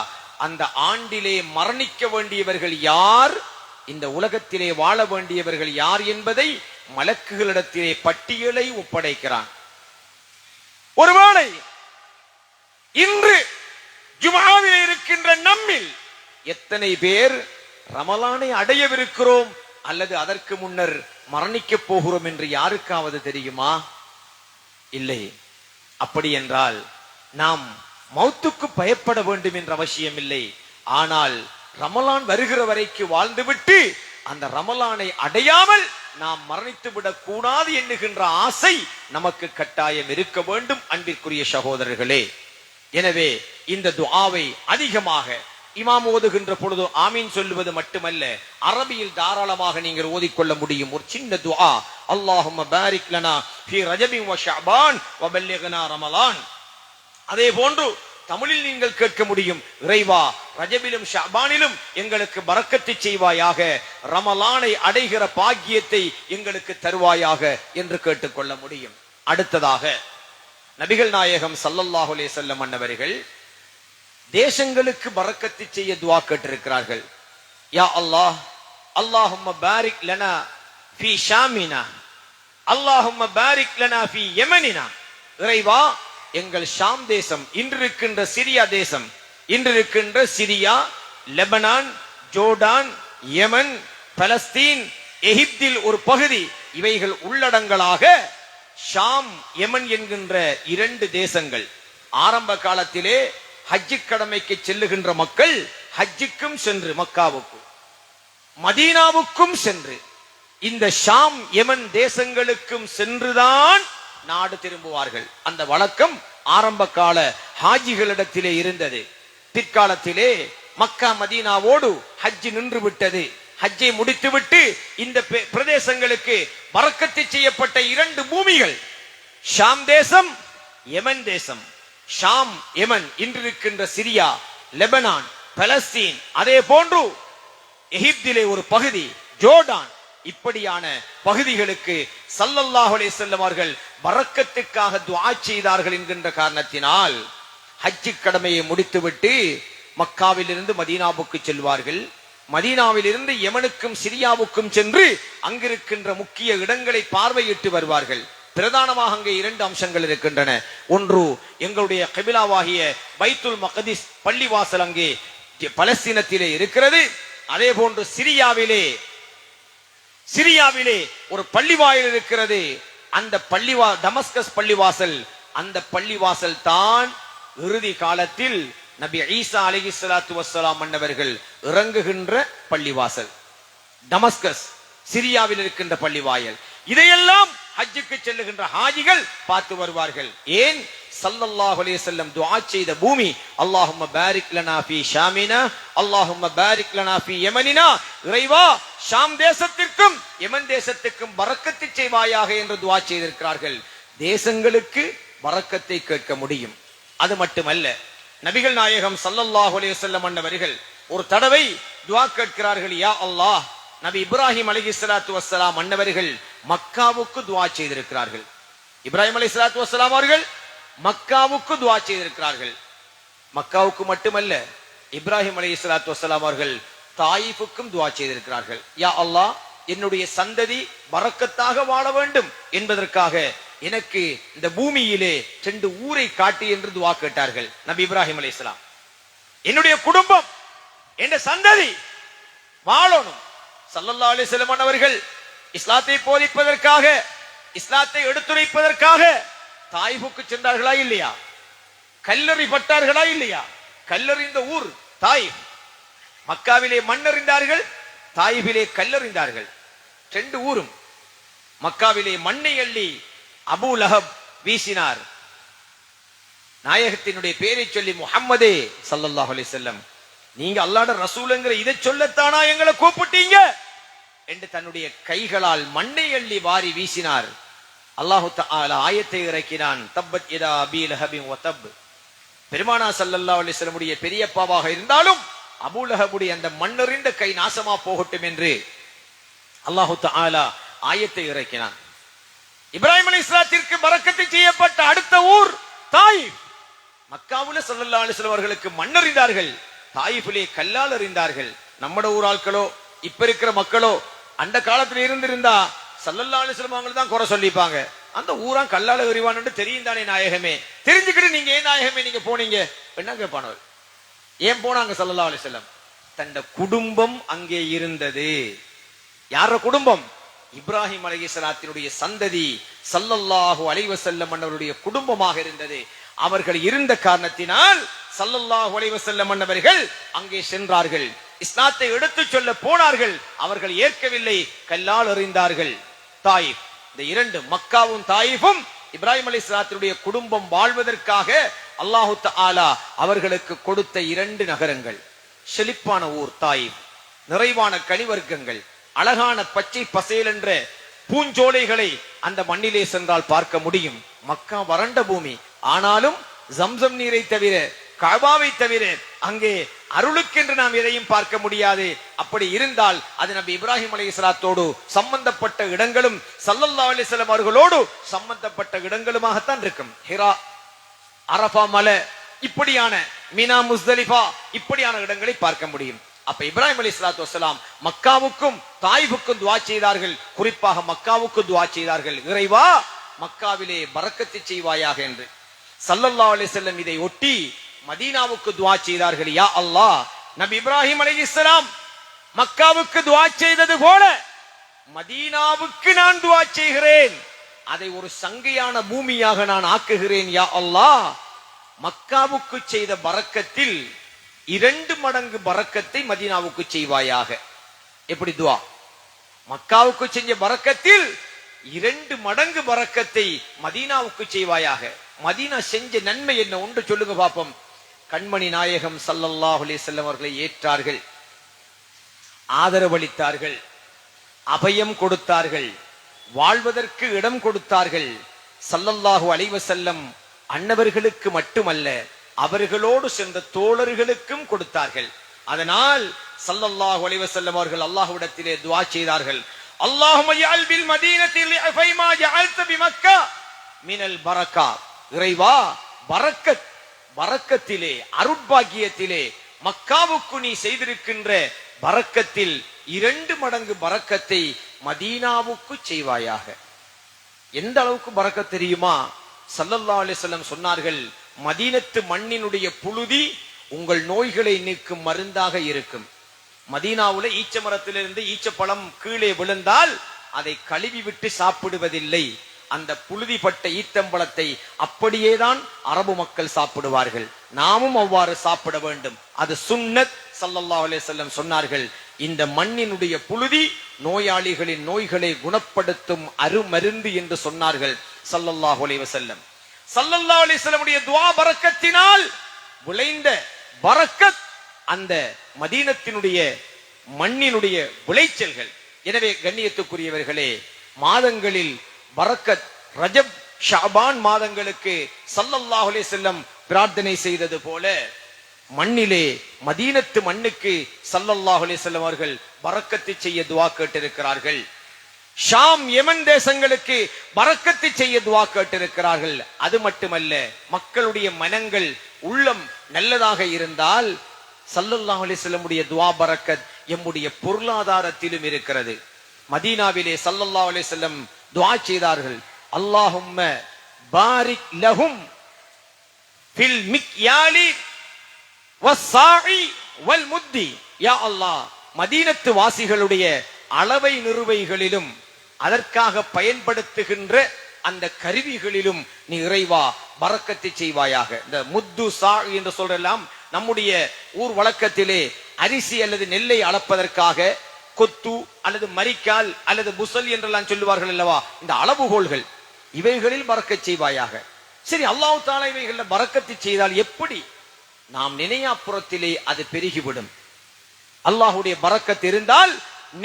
அந்த ஆண்டிலே மரணிக்க வேண்டியவர்கள் யார், இந்த உலகத்திலே வாழ வேண்டியவர்கள் யார் என்பதை மலக்குகளிடத்திலே பட்டியலை ஒப்படைக்கிறான். ஒருவேளை இன்று ஜும்ஆவிலே இருக்கின்ற நம்மில் எத்தனை பேர் ரமலானை அடையவிருக்கிறோம் அல்லது அதற்கு முன்னர் மரணிக்க போகிறோம் என்று யாருக்காவது தெரியுமா? இல்லை. அப்படி என்றால் நாம் மௌத்துக்கு பயப்பட வேண்டும் என்ற அவசியம் இல்லை. ஆனால் ரமலான் வருகிற வரைக்கும் வாழ்ந்துவிட்டு அந்த ரமலானை அடையாமல் நாம் மரணித்து விடக் கூடாது என்கின்ற ஆசை நமக்கு கட்டாயம் இருக்க வேண்டும். அன்பிற்குரிய சகோதரர்களே, எனவே இந்த துஆவை அதிகமாக இமாம் ஓதுகின்ற பொழுது ஆமீன் சொல்லுவது மட்டுமல்ல, அரபியில் தாராளமாக நீங்கள் ஓதிக்கொள்ள முடியும். ஒரு சின்ன துஆ, அல்லாஹும்ம பாரிக் லனா ஃபீ ரஜபின் வ ஷஅபான் வ பல்லிக்னா ரமலான். அதே போன்று தமிழில் நீங்கள் கேட்க முடியும், இறைவா, ரஜபிலும் ஷஅபானிலும் எங்களுக்கு பரக்கத்தை செய்வாயாக, ரமலானை அடைகிற பாக்கியத்தை எங்களுக்கு தருவாயாக என்று கேட்டுக்கொள்ள முடியும். அடுத்ததாக நபிகள் நாயகம் ஸல்லல்லாஹு அலைஹி வஸல்லம் அன்னவர்கள் தேசங்களுக்கு பரக்கத்தை செய்ய துஆ கேட்டிருக்கிறார்கள். யா அல்லாஹ், அல்லாஹும்ம பாரிக் லனா ஃபீ ஷாமினா, அல்லாஹும்ம பாரிக் லனா ஃபீ யமனினா. இறைவா, எங்கள் ஷாம் தேசம், இன்று இருக்கின்ற சிரியா தேசம், இன்று இருக்கின்ற சிரியா, லெபனான், ஜோர்டான், யமன், பலஸ்தீன், எகிப்தில் ஒரு பகுதி, இவைகள் உள்ளடங்களாக ஷாம் யமன் என்கின்ற 2 தேசங்கள். ஆரம்ப காலத்திலே ஹஜ்ஜு கடமைக்கு செல்லுகின்ற மக்கள் ஹஜ்ஜுக்கும் சென்று மக்காவுக்கும் மதீனாவுக்கும் சென்று இந்த ஷாம் யமன் தேசங்களுக்கும் சென்றுதான் நாடு திரும்புவார்கள். அந்த வழக்கம் ஆரம்ப கால ஹாஜிகளிடத்திலே இருந்தது. பிற்காலத்திலே மக்கா மதீனாவோடு ஹஜ் நின்று விட்டது. ஹஜ்ஜை முடித்துவிட்டு இந்த பிரதேசங்களுக்கு பரக்கத்து செய்யப்பட்ட 2 பூமிகள், ஷாம் தேசம், யமன் தேசம். ஷாம் யமன் இன்று இருக்கின்ற சிரியா, லெபனான், பலஸ்தீன், அதே போன்று எகிப்திலே ஒரு பகுதி, ஜோர்டான், இப்படியான பகுதிகளுக்கு ஸல்லல்லாஹு அலைஹி வஸல்லம் அவர்கள் பரக்கத்துக்காக துஆ செய்தார்கள் என்கின்ற காரணத்தினால் ஹஜ் கடமையை முடித்துவிட்டு மக்காவில் இருந்து மதீனாவுக்கு செல்வார்கள். மதீனாவில் இருந்து யமனுக்கும் சிரியாவுக்கும் சென்று அங்கிருக்கின்ற முக்கிய இடங்களை பார்வையிட்டு வருவார்கள். பிரதானமாக அங்கே 2 அம்சங்கள் இருக்கின்றன. ஒன்று, எங்களுடைய கிபிலாவாகிய பைத்துல் மக்திஸ் பள்ளிவாசல் அங்கே பலஸ்தீனத்திலே இருக்கிறது. அதே போன்று சிரியாவிலே ஒரு பள்ளிவாயில் இருக்கிறது. அந்த டமஸ்கஸ் பள்ளிவாசல், அந்த பள்ளிவாசல் தான் இறுதி காலத்தில் நபி ஈசா அலைஹிஸ்ஸலாத்து வஸ்ஸலாம் அன்னவர்கள் இறங்குகின்ற பள்ளிவாசல். டமஸ்கஸ் சிரியாவில் இருக்கின்ற பள்ளிவாயல். இதையெல்லாம் ஹஜ்ஜுக்கு செல்லுகின்ற ஹாஜிகள் பார்த்து வருவார்கள். ஏன்? ஸல்லல்லாஹு அலைஹி வஸல்லம் துஆ செய்த பூமி. அல்லாஹும்ம பாரிக் லனா ஃபீ ஷாமினா, அல்லாஹும்ம பாரிக் லனா ஃபீ யமனினா. இறைவா, ஷாம் தேசத்திற்கும் யமன் தேசத்துக்கும் பரக்கத்தை செய்வாயாக என்று துஆ செய்திருக்கிறார்கள். தேசங்களுக்கு பரக்கத்தை கேட்க முடியும். அது மட்டுமல்ல, நபிகள் நாயகம் ஸல்லல்லாஹு அலைஹி வஸல்லம் அன்னவர்கள் ஒரு தடவை துஆ கேட்கிறார்கள். யா அல்லாஹ், நபி இப்ராஹிம் அலைஹிஸ்ஸலாத்து வஸ்ஸலாம் அன்னவர்கள் மக்காவுக்கு துஆ செய்திருக்கிறார்கள். இப்ராஹிம் அலைஹிஸ்ஸலாத்து வஸ்ஸலாம் அவர்கள் மக்காவுக்கு துஆ செய்திருக்கிறார்கள். மக்காவுக்கு மட்டுமல்ல, இப்ராஹிம் அலைஹிஸ்ஸலாத்து வஸ்ஸலாம் அவர்கள் தாயிஃபுக்கும் துஆ செய்திருக்கிறார்கள். யா அல்லாஹ், என்னுடைய சந்ததி பரக்கத்தாக வாழ வேண்டும் என்பதற்காக எனக்கு இந்த பூமியிலே 2 ஊரை காட்டி என்று துஆ கேட்டார்கள் நபி இப்ராஹிம் அலைஹிஸ்ஸலாம். என்னுடைய குடும்பம், என் சந்ததி வாழணும். ஸல்லல்லாஹு அலைஹி வஸல்லம் அவர்கள் இஸ்லாத்தை போதிப்பதற்காக, இஸ்லாத்தை எடுத்துரைப்பதற்காக தாயிஃபுக்கு சென்றார்களா இல்லையா? கல்லறிப்பட்டார்களா இல்லையா? கல்லறிந்த ஊர் தாயிஃப். மக்காவிலே மண்ணறிந்தார்கள், தாயிஃபிலே கல்லறிந்தார்கள். 2 ஊரும். மக்காவிலே மண்ணை அள்ளி அபூ லஹப் வீசினார். நாயகத்தினுடைய பேரை சொல்லி முஹம்மதே ஸல்லல்லாஹு அலைஹி வஸல்லம், நீங்க அல்லாஹ்வுடைய ரசூலுங்கிற இதை சொல்லத்தானா எங்களை கூப்பிட்டீங்க என்று தன்னுடைய கைகளால் மண்ணை அள்ளி வாரி வீசினார். அல்லாஹு தஆலா ஆயத்தை இறக்கினான். தப்பத் யதா அபீ லஹபின் வ தப். பெருமானா ஸல்லல்லாஹு அலைஹி வஸல்லம் உடைய பெரியப்பாவாக இருந்தாலும் அபூ லஹபுடைய அந்த மண்ணறிந்த கை நாசமா போகட்டும் என்று அல்லாஹு தஆலா ஆயத்தை இறக்கினான். இப்ராஹிம் அலைஹிஸ்ஸலாத்திற்கு பரக்கத்தை செய்யப்பட்ட அடுத்த ஊர் தாயிஃப். மக்காவுல ஸல்லல்லாஹு அலைஹி வஸல்லம் அவர்களுக்கு மண்ணறிந்தார்கள், தாயிஃபிலே கல்லால் அறிந்தார்கள். நம்மட ஊர் ஆட்களோ இப்ப இருக்கிற மக்களோ அந்த காலத்துல இருந்திருந்தா ஸல்லல்லாஹு அலைஹி வஸல்லம் அவங்களை தான் குறை சொல்லிப்பாங்க. அந்த ஊரா கல்லால எறிவான்னு தெரியும் தானே நாயகமே, தெரிஞ்சுக்கிட்டு நீங்க ஏன் நாயகமே நீங்க போனீங்க என்ன கேட்பானவர்? ஏன் போனாங்க ஸல்லல்லாஹு அலைஹி வஸல்லம்? தன்னுடைய குடும்பம் அங்கே இருந்தது. யார குடும்பம்? இப்ராஹிம் அலைஹிஸ்ஸலாத்தினுடைய சந்ததி ஸல்லல்லாஹு அலைஹி வஸல்லம் அவருடைய குடும்பமாக இருந்தது. அவர்கள் இருந்த காரணத்தினால் ஸல்லல்லாஹு அலைஹி வஸல்லம் அவர்கள் அங்கே சென்றார்கள். இஸ்லாத்தை எடுத்துச் சொல்ல போனார்கள். அவர்கள் ஏற்கவில்லை, கல்லால் எறிந்தார்கள். தாயிஃப், இந்த 2 மக்காவும் தாயிஃபும் இப்ராஹிம் அலைஹிஸ்ஸலாத்தினுடைய குடும்பம் வாழ்வதற்காக அல்லாஹு தஆலா அவர்களுக்கு கொடுத்த 2 நகரங்கள். செழிப்பான ஊர் தாயிஃப், நிறைவான கனிவர்க்கங்கள், அழகான பச்சை பசேல் என்ற பூஞ்சோலைகளை அந்த மண்ணிலே சென்றால் பார்க்க முடியும். மக்கா வறண்ட பூமி, ஆனாலும் ஜம்சம் நீரை தவிர, கஅபாவை தவிர அங்கே அருளுக்கென்று நாம் எதையும் பார்க்க முடியாது. அப்படி இருந்தால் அது நபி இப்ராஹிம் அலைஹிஸ்ஸலாத்தோடு சம்பந்தப்பட்ட இடங்களும் ஸல்லல்லாஹு அலைஹி வஸல்லம் அவர்களோடு சம்பந்தப்பட்ட இடங்களுமாகத்தான் இருக்கும். ஹிரா, அரஃபா மலை, இப்படியான மினா, முஸ்தலிஃபா, இப்படியான இடங்களை பார்க்க முடியும். அப்ப இப்ராஹிம் அலைஹிஸ்ஸலாத்து வஸ்ஸலாம் மக்காவுக்கும் தாயிஃபுக்கும் துஆ செய்தார்கள். குறிப்பாக மக்காவுக்கு துஆ செய்தார்கள், இறைவா மக்காவிலே பரக்கத்தை செய்வாயாக என்று. ஸல்லல்லாஹு அலைஹி வஸல்லம் இதை ஒட்டி மதீனாவுக்கு துஆ செய்தார்கள். யா அல்லாஹ், நபி இப்ராஹிம் அலைஹிஸ்ஸலாம் மக்காவுக்கு துஆ செய்தது போல மதீனாவுக்கு நான் துஆ செய்கிறேன். அதை ஒரு சங்கையான பூமியாக நான் ஆக்குகிறேன். யா அல்லாஹ், மக்காவுக்கு செய்த பரக்கத்தில் 2 மடங்கு பரக்கத்தை மதீனாவுக்கு செய்வாயாக. எப்படி துஆ? மக்காவுக்கு செஞ்ச பரக்கத்தில் 2 மடங்கு பரக்கத்தை மதீனாவுக்கு செய்வாயாக. மதீனா செஞ்ச நன்மை என்ன ஒன்று சொல்லுங்க பாப்போம். கண்மணி நாயகம் ஸல்லல்லாஹு அலைஹி வஸல்லம் அவர்களை ஏற்றார்கள், ஆதரவளித்தார்கள், அபயம் கொடுத்தார்கள், வாழ்வதற்கு இடம் கொடுத்தார்கள். ஸல்லல்லாஹு அலைஹி வஸல்லம் அன்னவர்களுக்கு மட்டுமல்ல, அவர்களோடு சென்ற தோழர்களுக்கும் கொடுத்தார்கள். அதனால் ஸல்லல்லாஹு அலைஹி வஸல்லம் அவர்கள் அல்லாஹ்விடத்திலே துஆ செய்தார்கள். அல்லாஹும்ம ஜஅல் பில் மதீனத்தி லிஃபை மா ஜஅல்த பிமக்கா மினல் பரக்கா. இறைவா, பரக்கத், பரக்கத்திலே, அருட்பாக்கியத்திலே மக்காவுக்கு நீ செய்திருக்கின்ற பரக்கத்தில் 2 மடங்கு பரக்கத்தை மதீனாவுக்கு செய்வாயாக. எந்த அளவுக்கு பரக்கத் தெரியுமா? ஸல்லல்லாஹு அலைஹி வஸல்லம் சொன்னார்கள், மதீனத்து மண்ணினுடைய புழுதி உங்கள் நோய்களை நீக்கும் மருந்தாக இருக்கும். மதீனாவுல ஈச்ச மரத்திலிருந்து ஈச்சப்பழம் கீழே விழுந்தால் அதை கழுவி விட்டு சாப்பிடுவதில்லை. அந்த புழுதிப்பட்ட ஈத்தம்பழத்தை அப்படியேதான் அரபு மக்கள் சாப்பிடுவார்கள். நாமும் அவ்வாறு சாப்பிட வேண்டும், அது சுன்னத். ஸல்லல்லாஹு அலைஹி வஸல்லம் சொன்னார்கள், இந்த மண்ணினுடைய புழுதி நோயாளிகளின் நோய்களை குணப்படுத்தும் அருமருந்து என்று சொன்னார்கள் ஸல்லல்லாஹு அலைஹி வஸல்லம். ஸல்லல்லாஹு அலைஹி வஸல்லமுடைய துஆ பரக்கத்தினால் விளைந்த பரக்கத் அந்த மதீனத்தினுடைய மண்ணினுடைய விளைச்சல்கள். எனவே கண்ணியத்துக்குரியவர்களே, மாதங்களில் பரக்கத், ரஜப் ஷஅபான் மாதங்களுக்கு ஸல்லல்லாஹு அலைஹி வஸல்லம் பிரார்த்தனை செய்தது போல மண்ணிலே, மதீனத்து மண்ணுக்கு ஸல்லல்லாஹு அலைஹி வஸல்லம் அவர்கள் பரக்கத்து செய்ய துஆ கேட்டிருக்கிறார்கள். ஷாம், யமன் தேசங்களுக்கு பரக்கத்து செய்ய துஆ கேட்டிருக்கிறார்கள். அது மட்டுமல்ல, மக்களுடைய மனங்கள், உள்ளம் நல்லதாக இருந்தால் ஸல்லல்லாஹு அலைஹி வஸல்லம் உடைய துஆ பரக்கத் எம்முடைய பொருளாதாரத்திலும் இருக்கிறது. மதீனாவிலே ஸல்லல்லாஹு அலைஹி வஸல்லம் துஆ செய்தார்கள், அல்லாஹும்ம பாரிக் லஹும் ஃபில் மிக்யாலி வஸ்ஸாஇ வல் முத்தி. யா அல்லாஹ், மதீனத்து வாசிகளுடைய அளவை நிறுவைகளிலும் அதற்காக பயன்படுத்துகின்ற அந்த கருவிகளிலும் நீ இறைவா பரக்கத்தை செய்வாயாக. இந்த முத்து சா என்று சொல்றெல்லாம் நம்முடைய ஊர் வழக்கத்திலே அரிசி அல்லது நெல்லை அளப்பதற்காக கொத்து அல்லது மரிக்கால் அல்லது புசல் என்றெல்லாம் சொல்லுவார்கள் அல்லவா, இந்த அளவுகோல்கள், இவைகளில் பரக்கத் செய்வாயாக. சரி, அல்லாஹ் தஆலா இவைகளில் பரக்கத்தை செய்தால் எப்படி? நாம் நினையாப்புறத்திலே அது பெருகிவிடும். அல்லாஹ்வுடைய பரக்கத் இருந்தால்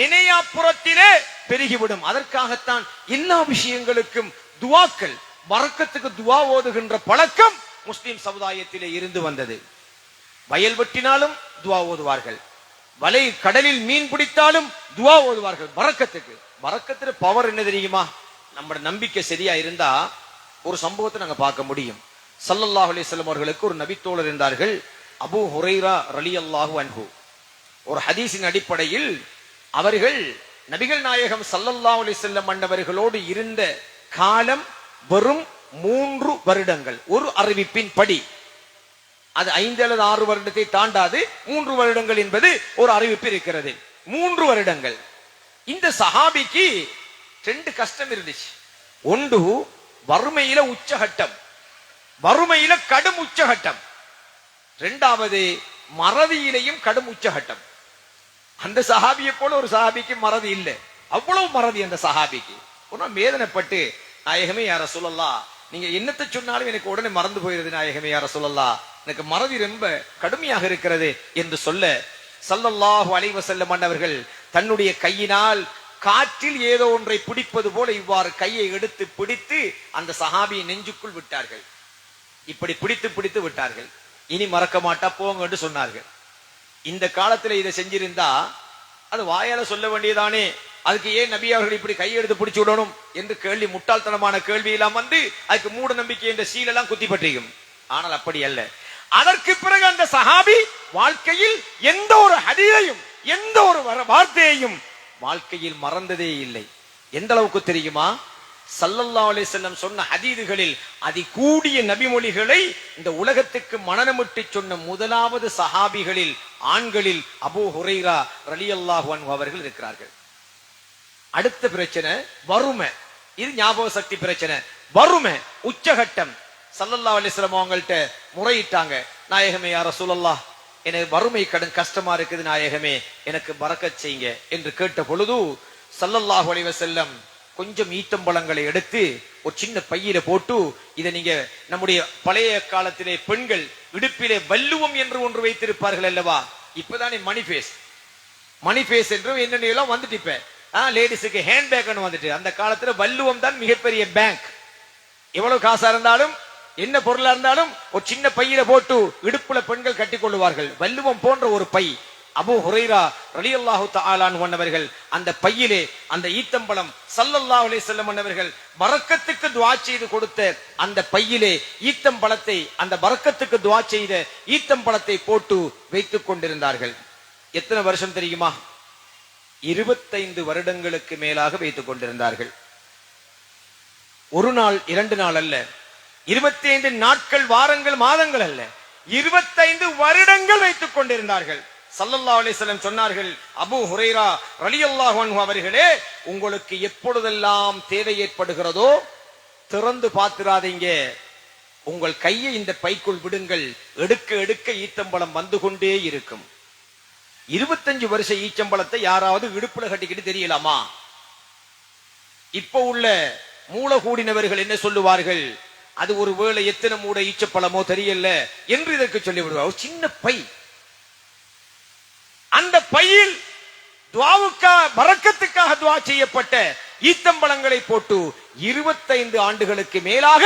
நினையாப்புறத்திலே பெருகிவிடும். அதற்காகத்தான் எல்லா விஷயங்களுக்கும் துஆக்கள், பரக்கத்துக்கு துஆ ஓதுகின்ற பழக்கம் முஸ்லிம் சமுதாயத்திலே இருந்து வந்தது. வயல் வெட்டினாலும் துஆ ஓதுவார்கள், வலை கடலில் மீன் பிடித்தாலும் துஆ ஓதுவார்கள். பரக்கத்துக்கு, பரக்கத்துல பவர் என்ன தெரியுமா? நம்ம நம்பிக்கை சரியா இருந்தா ஒரு சம்பவத்தை நாங்க பார்க்க முடியும். ஸல்லல்லாஹு அலைஹி வஸல்லம் அவர்களுக்கு ஒரு நபித்தோழர் இருந்தார்கள், அபூ ஹுரைரா ரலியல்லாஹு அன்ஹு. ஒரு ஹதீஸின் அடிப்படையில் அவர்கள் நபிகள் நாயகம் ஸல்லல்லாஹு அலைஹி வஸல்லம் மன்னவர்களோடு இருந்த காலம் வெறும் 3 வருடங்கள். ஒரு அறிவிப்பின் படி அது 5 அல்லது 6 வருடத்தை தாண்டாது, 3 வருடங்கள் என்பது ஒரு அறிவிப்பு இருக்கிறது. 3 வருடங்கள். இந்த சஹாபிக்கு 2 கஷ்டம் இருந்துச்சு. ஒன்று, வறுமையில உச்சகட்டம், வறுமையில கடும் உச்சகட்டம். 2வது, மறதியிலையும் கடும் உச்சகட்டம். அந்த சஹாபியை போல ஒரு சஹாபிக்கு மறதி இல்லை, அவ்வளவு மறதி அந்த சஹாபிக்கு. ஒரு வேதனைப்பட்டு, நாயகமே யா ரசூலல்லாஹ், நீங்க என்னத்தை சொன்னாலும் எனக்கு உடனே மறந்து போயிருது நாயகமே யா ரசூலல்லாஹ், எனக்கு மறதி ரொம்ப கடுமையாக இருக்கிறது என்று சொல்ல, ஸல்லல்லாஹு அலைஹி வஸல்லம் அவர்கள் தன்னுடைய கையினால் காற்றில் ஏதோ ஒன்றை பிடிப்பது போல இவ்வாறு கையை எடுத்து பிடித்து அந்த சஹாபியை நெஞ்சுக்குள் விட்டார்கள். இப்படி பிடித்து பிடித்து விட்டார்கள். இனி மறக்க மாட்டா போங்க என்று சொன்னார்கள். இந்த காலத்துல இதை செஞ்சிருந்தா அது வாயால சொல்ல வேண்டியதானே, அதுக்கு ஏன் நபி அவர்கள் இப்படி கையெடுத்து பிடிச்சு விடணும் என்று கேள்வி, முட்டாள்தனமான கேள்வி எல்லாம் வந்து அதுக்கு மூட நம்பிக்கை என்ற சீலெல்லாம் குத்தி பற்றிக்கும். ஆனால் அப்படி அல்ல. அதற்கு பிறகு அந்த சஹாபி வாழ்க்கையில் எந்த ஒரு ஹதீஸையும் எந்த ஒரு வார்த்தையையும் வாழ்க்கையில் மறந்ததே இல்லை. எந்த அளவுக்கு தெரியுமா? ஸல்லல்லாஹு அலைஹி வஸல்லம் சொன்ன ஹதீதுகளில் அதிகூடிய நபிமொழிகளை இந்த உலகத்துக்கு மனனமிட்டு சொன்ன முதலாவது சஹாபிகளில், ஆண்களில் அபூ ஹுரைரா ரலியல்லாஹு அன்ஹு அவர்கள் இருக்கிறார்கள். அடுத்த பிரச்சனை வறுமை. இது ஞாபக சக்தி பிரச்சனை. வறுமை உச்சகட்டம். ஸல்லல்லாஹு அலைஹி வஸல்லம் அவங்கள்ட்ட முறையிட்டாங்க, நாயகமே யா ரசூலல்லாஹ், எனக்கு வறுமை கடும் கஷ்டமா இருக்குது நாயகமே, எனக்கு பரக்கத் செய்யுங்க என்று கேட்ட பொழுது ஸல்லல்லாஹு அலைஹி வஸல்லம் கொஞ்சம் ஈத்தம்பழங்களை எடுத்து ஒரு சின்ன பையில போட்டு, இதை நீங்க நம்முடைய பழைய காலத்திலே பெண்கள் இடுப்பிலே வல்லுவம் என்று ஒன்று வைத்திருப்பார்கள் அல்லவா, இப்பதானே மணிஃபேஸ் என்று என்னென்ன வந்துட்டு, இப்ப லேடிஸுக்கு ஹேண்ட் பேக் வந்துட்டு, அந்த காலத்துல வல்லுவம் தான் மிகப்பெரிய பேங்க். எவ்வளவு காசா இருந்தாலும் என்ன பொருளா இருந்தாலும் ஒரு சின்ன பையில போட்டு இடுப்புல பெண்கள் கட்டிக் கொள்ளுவார்கள். வல்லுவம் போன்ற ஒரு பை. அபூ ஹுரைரா ரலியல்லாஹு தஆலா அன்ஹு அவர்கள் அந்த பையிலே அந்த ஈத்தம்பழம் ஸல்லல்லாஹு அலைஹி வஸல்லம் அவர்கள் பரக்கத்துக்கு துஆ செய்து கொடுத்த அந்த பையிலே ஈத்தம்பழத்தை, அந்த பரக்கத்துக்கு துஆ செய்த ஈத்தம்பழத்தை போட்டு வைத்துக் கொண்டிருந்தார்கள். எத்தனை வருஷம் தெரியுமா? 25 வருடங்களுக்கு மேலாக வைத்துக் கொண்டிருந்தார்கள். ஒரு நாள் 2 நாள் அல்ல, 25 நாட்கள், வாரங்கள், மாதங்கள் அல்ல, 25 வருடங்கள் வைத்துக் கொண்டிருந்தார்கள். ஸல்லல்லாஹு அலைஹி வஸல்லம் சொன்னார்கள், அபூ ஹுரைரா ரலியல்லாஹு அன்ஹு அவர்களே, உங்களுக்கு எப்பொழுதெல்லாம் தேவை ஏற்படுகிறதோ திறந்து பார்த்திராதீங்க, உங்கள் கையை இந்த பைக்குள் விடுங்கள், எடுக்க எடுக்க ஈத்தம்பழம் வந்து கொண்டே இருக்கும். 25 வருஷ ஈச்சம்பழத்தை யாராவது இடுப்புல கட்டிக்கிட்டு தெரியலாமா? இப்ப உள்ள மூல கூடினவர்கள் என்ன சொல்லுவார்கள், அது ஒரு வேளை எத்தனை மூட ஈச்சப்பழமோ தெரியல என்று இதற்கு சொல்லி விடுவார். சின்ன பை, அந்த பையில் துஆவுக்காக பரக்கத்துக்காக துஆ செய்யப்பட்ட ஈத்தம்பழங்களை போட்டு 25 ஆண்டுகளுக்கு மேலாக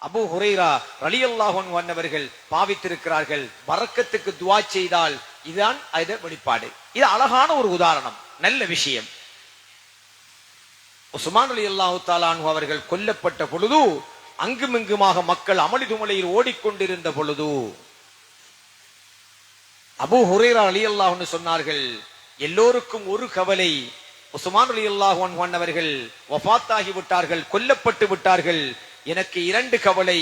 அபூ ஹுரைரா ரலியல்லாஹு அன்ஹு அன்னவர்கள் பாவித்திருக்கிறார்கள். பரக்கத்துக்கு துஆ செய்தால் இதுதான் அது வெளிப்பாடு. இது அழகான ஒரு உதாரணம், நல்ல விஷயம். உஸ்மான் ரலியல்லாஹு தஆலா அன்ஹு அவர்கள் கொல்லப்பட்ட பொழுது அங்குமிங்குமாக மக்கள் அமளி துமளையில் ஓடிக்கொண்டிருந்த பொழுது அபூ ஹுரைரா ரலியல்லாஹு அன்ஹு சொன்னார்கள், எல்லோருக்கும் ஒரு கவலை, உஸ்மான் ரலியல்லாஹு அன்ஹு அன்னவர்கள் வஃபாத்தாகி விட்டார்கள், கொல்லப்பட்டு விட்டார்கள். எனக்கு 2 கவலை.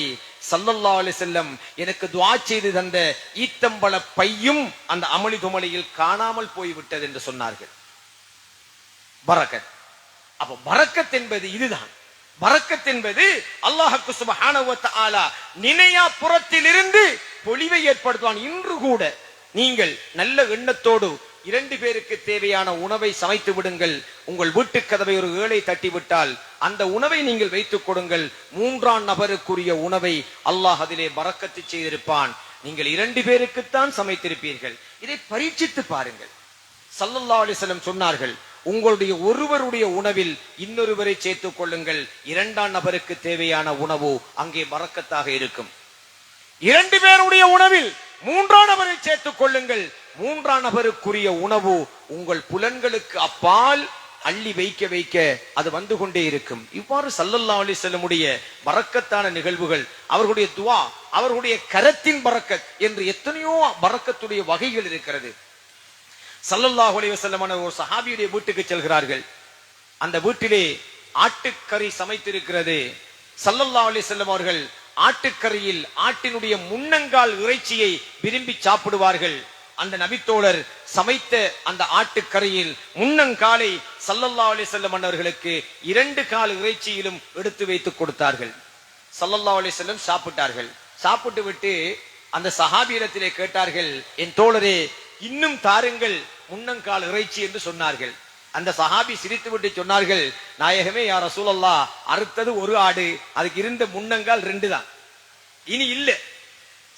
ஸல்லல்லாஹு அலைஹி வஸல்லம் எனக்கு துஆ செய்து தந்த ஈத்தம்பழ பையும் அந்த அமளி துமளையில் காணாமல் போய்விட்டது என்று சொன்னார்கள். பரக்கத். அப்ப பரக்கத் என்பது இதுதான். பரக்கத் என்பது அல்லாஹ்வுக்கு சுப்ஹானஹு வ தஆலா நினையா புறத்திலிருந்து பொழிவை ஏற்படுத்துவான். இன்று கூட நீங்கள் நல்ல எண்ணத்தோடு 2 பேருக்கு தேவையான உணவை சமைத்து விடுங்கள். உங்கள் வீட்டு கதவை ஒரு ஏழை தட்டிவிட்டால் அந்த உணவை நீங்கள் வைத்துக் கொடுங்கள். 3ஆம் நபருக்குரிய உணவை அல்லாஹ் அதிலே பரக்கத்து செய்திருப்பான். நீங்கள் 2 பேருக்குத்தான் சமைத்திருப்பீர்கள். இதை பரீட்சித்து பாருங்கள். ஸல்லல்லாஹு அலைஹி வஸல்லம் சொன்னார்கள், உங்களுடைய ஒருவருடைய உணவில் இன்னொருவரை சேர்த்துக் கொள்ளுங்கள். 2ஆம் நபருக்கு தேவையான உணவு அங்கே பரக்கத்தாக இருக்கும். 2 பேருடைய உணவில் 3ஆம் நபரை சேர்த்துக் கொள்ளுங்கள். 3ஆம் நபருக்குரிய உணவு உங்கள் புலன்களுக்கு அப்பால் அள்ளி வைக்க வைக்க அது வந்து கொண்டே இருக்கும். இவ்வாறு ஸல்லல்லாஹு அலைஹி வஸல்லமுடைய பரக்கத்தான நிகழ்வுகள், அவர்களுடைய துஆ, அவர்களுடைய கரத்தின் பரக்கத் என்று எத்தனையோ பரக்கத்துடைய வகைகள் இருக்கிறது. ஸல்லல்லாஹு அலைஹி வஸல்லம் ஒரு சஹாபியுடைய வீட்டுக்கு செல்கிறார்கள். அந்த வீட்டிலே ஆட்டுக்கறி சமைத்திருக்கிறது. ஸல்லல்லாஹு அலைஹி வஸல்லம் அவர்கள் ஆட்டுக்கறியில் ஆட்டினுடைய முன்னங்கால் இறைச்சியை விரும்பி சாப்பிடுவார்கள். அந்த நபித்தோழர் சமைத்த அந்த ஆட்டுக்கறியில் முன்னங்காலை ஸல்லல்லாஹு அலைஹி வஸல்லம் அவர்களுக்கு 2 கால் இறைச்சியிலும் எடுத்து வைத்து கொடுத்தார்கள். ஸல்லல்லாஹு அலைஹி வஸல்லம் சாப்பிட்டார்கள். சாப்பிட்டு விட்டு அந்த சஹாபியிடத்திலே கேட்டார்கள், என் தோழரே இன்னும் தாருங்கள் முன்னங்கால் இறைச்சி என்று சொன்னார்கள். அந்த சஹாபி சிரித்து விட்டு சொன்னார்கள், நாயகமே யா ரசூலல்லாஹ், அறுத்தது ஒரு ஆடு, அதுக்கு இருந்த முன்னங்கால் 2 தான், இனி இல்ல.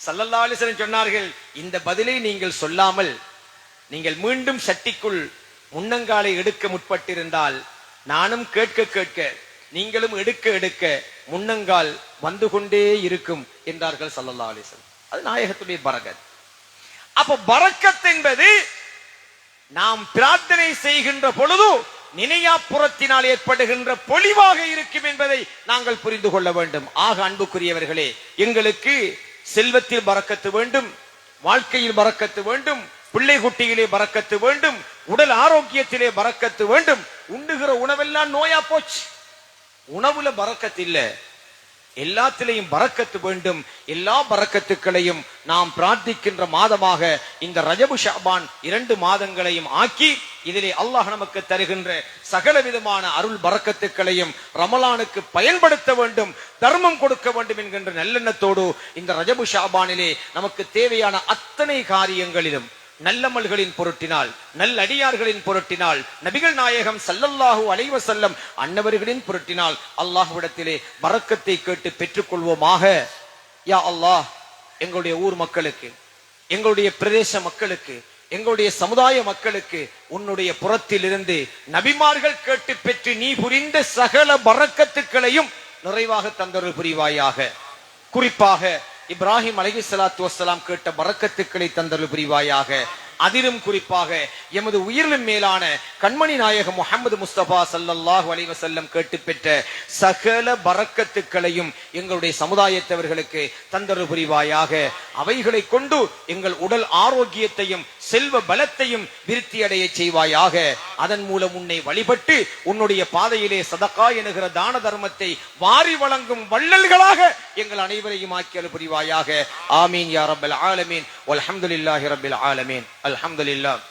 ஸல்லல்லாஹு அலைஹி வஸல்லம் சொன்னார்கள், இந்த பதிலை நீங்கள் சொல்லாமல் நீங்கள் மீண்டும் சட்டிக்குள் முன்னங்காலை எடுக்க முற்பட்டிருந்தால் நானும் கேட்க கேட்க நீங்களும் எடுக்க எடுக்க முன்னங்கால் வந்து கொண்டே இருக்கும் என்றார்கள் ஸல்லல்லாஹு அலைஹி வஸல்லம். அது நாயகத்துடைய பரக்கத். அப்ப பரக்கத் என்பது நாம் பிரார்த்தனை செய்கின்ற பொழுது நினையாப்புறத்தினால் ஏற்படுகின்ற பொலிவாக இருக்கும் என்பதை நாங்கள் புரிந்து கொள்ள வேண்டும். ஆக அன்புக்குரியவர்களே, எங்களுக்கு செல்வத்தில் பரக்கத்து வேண்டும், வாழ்க்கையில் பரக்கத்து வேண்டும், பிள்ளை குட்டியிலே பரக்கத்து வேண்டும், உடல் ஆரோக்கியத்திலே பரக்கத்து வேண்டும். உண்ணுகிற உணவெல்லாம் நோயா போச்சு, உணவுல பரக்கத்து இல்ல. எல்லாத்திலையும் பரக்கத்து வேண்டும். எல்லா பரக்கத்துக்களையும் நாம் பிரார்த்திக்கின்ற மாதமாக இந்த ரஜபு ஷஅபான் 2 மாதங்களையும் ஆக்கி இதிலே அல்லாஹ் நமக்கு தருகின்ற சகல விதமான அருள் பரக்கத்துக்களையும் ரமலானுக்கு பயன்படுத்த வேண்டும், தர்மம் கொடுக்க வேண்டும் என்கின்ற நல்லெண்ணத்தோடு இந்த ரஜபு ஷஅபானிலே நமக்கு தேவையான அத்தனை காரியங்களிலும் நல்லமல்களின் பொருட்டினால், நல்லடியார்களின் பொருட்டினால், நபிகள் நாயகம் ஸல்லல்லாஹு அலைஹி வஸல்லம் அன்னவர்களின் பொருட்டினால் அல்லாஹ்விடத்திலே பரக்கத்தை கேட்டு பெற்றுக் கொள்வோமாக. யா அல்லாஹ், எங்களுடைய ஊர் மக்களுக்கு, எங்களுடைய பிரதேச மக்களுக்கு, எங்களுடைய சமுதாய மக்களுக்கு உன்னுடைய புறத்திலிருந்து நபிமார்கள் கேட்டு பெற்று நீ புரிந்த சகல பரக்கத்துக்களையும் நிறைவாக தந்தருள் புரிவாயாக. குறிப்பாக இப்ராஹிம் அலைஹிஸ்ஸலாத்து வஸ்ஸலாம் கேட்ட பரக்கத்துக்களை தந்தருள் புரிவாயாக. அதிலும் குறிப்பாக எமது உயிரிலும் மேலான கண்மணி நாயகம் முஹம்மது முஸ்தபா ஸல்லல்லாஹு அலைஹி வஸல்லம் கேட்டு பெற்ற சகல பரக்கத்துக்களையும் எங்களுடைய சமுதாயத்தவர்களுக்கு தந்தருள் புரிவாயாக. அவைகளை கொண்டு எங்கள் உடல் ஆரோக்கியத்தையும் செல்வ பலத்தையும் விருத்தி அடைய செய்வாயாக. அதன் மூலம் உன்னை வழிபட்டு உன்னுடைய பாதையிலே சதகா என்கிற தான தர்மத்தை வாரி வழங்கும் வள்ளல்களாக எங்கள் அனைவரையும் ஆக்கியல் புரிவாயாக. ஆமீன் யா ரப்பல் ஆலமீன். வல்ஹம்துலில்லாஹி ரப்பில் ஆலமீன். அல்ஹம்துலில்லாஹ்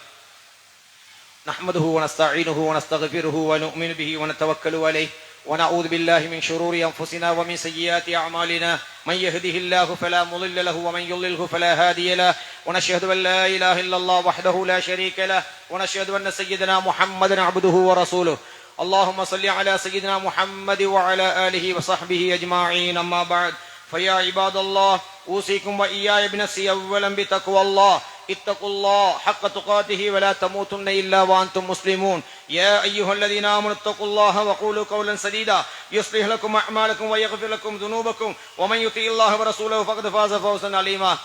நஹ்மதுஹு வ நஸ்தஈனுஹு வ நஸ்தக்ஃபிருஹு வ நு'மினு பிஹி வ நதவக்கலு அலைஹி ونعوذ بالله من شرور أنفسنا ومن سيئات أعمالنا من يهده الله فلا مضل له ومن يضلله فلا هادي له ونشهد أن لا إله إلا الله وحده لا شريك له ونشهد أن سيدنا محمدا عبده ورسوله. اللهم صل على سيدنا محمد وعلى آله وصحبه أجمعين. أما بعد فيا عباد الله أوصيكم وإياي بنفسي أولا بتقوى الله. اتقوا الله حق تقاته ولا تموتن إلا وأنتم مسلمون يا أيها الذين آمنوا اتقوا الله وقولوا قولا سديدا يصلح لكم أعمالكم ويغفر لكم ذنوبكم ومن يطع الله ورسوله فقد فاز فوزا عظيما.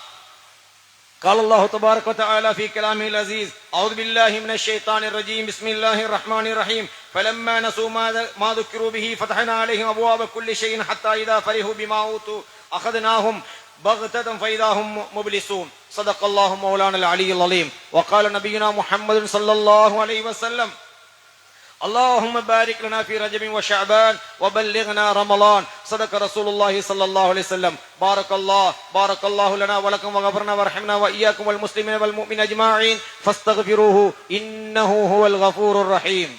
قال الله تبارك وتعالى في كلامه العزيز: أعوذ بالله من الشيطان الرجيم بسم الله الرحمن الرحيم فلما نسوا ما ذكروا به فتحنا عليهم أبواب كل شيء حتى إذا فرحوا بما أوتوا أخذناهم بغتة فإذا هم مبلسون. صدق الله مولانا العلي العظيم. وقال نبينا محمد صلى الله عليه وسلم: اللهم بارك لنا في رجب وشعبان وبلغنا رمضان. صدق رسول الله صلى الله عليه وسلم. بارك الله لنا ولكم وغفرنا وارحمنا وإياكم والمسلمين والمؤمنين أجمعين فاستغفروه إنه هو الغفور الرحيم.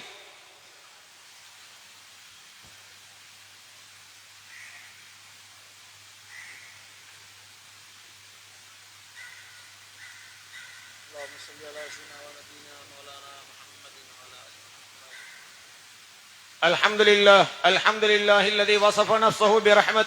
الحمد لله الذي وصف نفسه برحمة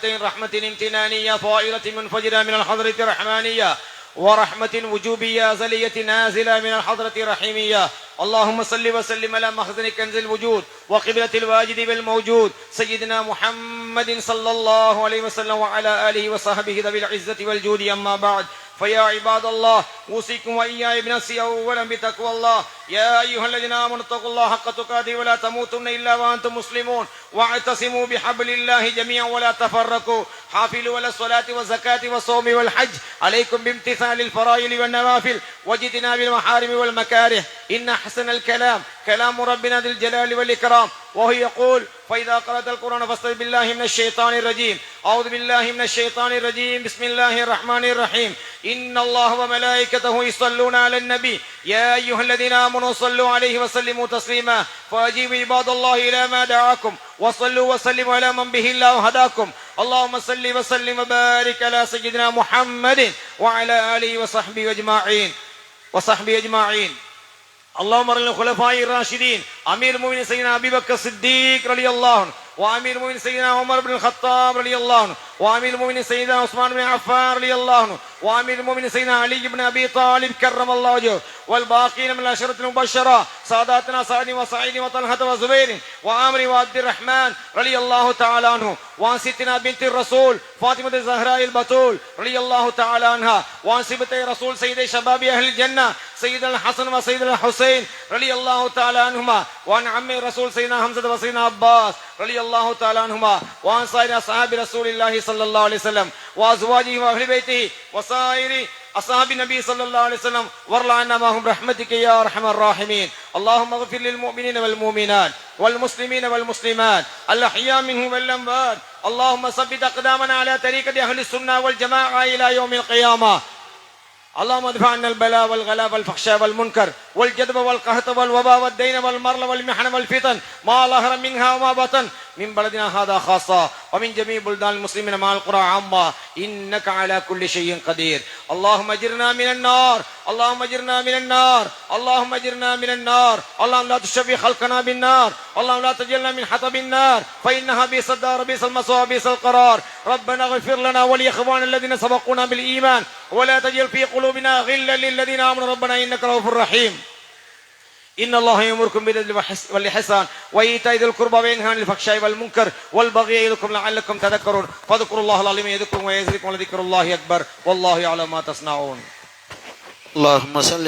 امتنانية فائرة منفجرة من الحضرة الرحمانية ورحمة وجوبية أزلية نازلة من الحضرة الرحيمية. اللهم صل وسلم على مخزن كنز الوجود وقبلة الواجد بالموجود سيدنا محمد صلى الله عليه وسلم وعلى آله وصحبه ذوي العزة والجود. أما بعد فيا عباد الله أوصيكم وإياي بنفسي أولا بتقوى الله. يا أيها الذين آمنوا اتقوا الله حق تقاته ولا تموتن إلا وأنتم مسلمون واعتصموا بحبل الله جميعا ولا تفرقوا. حافظوا على الصلاة والزكاة والصوم والحج. عليكم بامتثال الفرائض والنوافل واجتناب المحارم والمكاره. إن أحسن الكلام كلام ربنا ذي الجلال والإكرام وهو يقول: فإذا قرأت القرآن فاستعذ بالله من الشيطان الرجيم. أعوذ بالله من الشيطان الرجيم بسم الله الرحمن الرحيم إن الله وملائكته يصلون على النبي يا أيها الذين آمنوا صلوا عليه وسلموا تسليما. فأجيبوا عباد الله إلى ما دعاكم وصلوا وسلموا على من به الله هداكم. اللهم صل وسلم وبارك على سيدنا محمد وعلى آله وصحبه أجمعين. اللهم ارنا الخلفاء الراشدين أمير المؤمنين سيدنا أبي بكر الصديق رضي الله عنه وأمير المؤمنين سيدنا عمر بن الخطاب رضي الله عنه وأمير المؤمنين سيدنا عثمان بن عفان رضي الله عنه وأمير المؤمنين سيدنا علي بن أبي طالب كرم الله وجهه والباقين من العشرة المبشرة ساداتنا سعد وسعيد وطلحة وزبير وعامر وعبد الرحمن رضي الله تعالى عنه وعن ستنا بنت الرسول فاطمة الزهراء البتول رضي الله تعالى عنها وعن سبتي رسول سيد شباب أهل الجنة سيدنا الحسن وسيدنا الحسين رضي الله تعالى عنهما وعن عم رسول سيدنا حمزة وسيدنا عباس رضي الله تعالى عنهما وعن سائر أصحاب رسول الله صلى الله عليه وسلم وأزواجه وأهل بيته وسائر أصحاب النبي صلى الله عليه وسلم وارض عنا معهم برحمتك يا أرحم الراحمين. اللهم اغفر للمؤمنين والمؤمنات والمسلمين والمسلمات الأحياء منهم والأموات. اللهم ثبت أقدامنا على طريقة أهل السنة والجماعة إلى يوم القيامة. اللهم ادفع عنا البلاء والغلاء والفحشاء والمنكر والجذب والقهط والوباء والدين والمرض والمحن والفتن ما ظهر منها وما بطن من بلدنا هذا خاصة ومن جميع بلدان المسلمين مع القرى عامة إنك على كل شيء قدير. اللهم اجرنا من النار اللهم اجرنا من النار اللهم اجرنا من النار. اللهم لا تشفي خلقنا بالنار. اللهم لا تجعلنا من حطب النار فإنها بئس الدار بئس المثوى بئس القرار. ربنا اغفر لنا ولإخواننا الذين سبقونا بالإيمان ولا تجعل في قلوبنا غلا للذين آمنوا ربنا إنك رؤوف رحيم. إن الله يأمركم بالعدل والإحسان وإيتاء ذي القربى وينهى عن الفحشاء والمنكر والبغي يعظكم لعلكم تذكرون. فاذكروا الله العظيم يذكركم ويزدكم ولذكر الله أكبر والله يعلم ما تصنعون. اللهم صل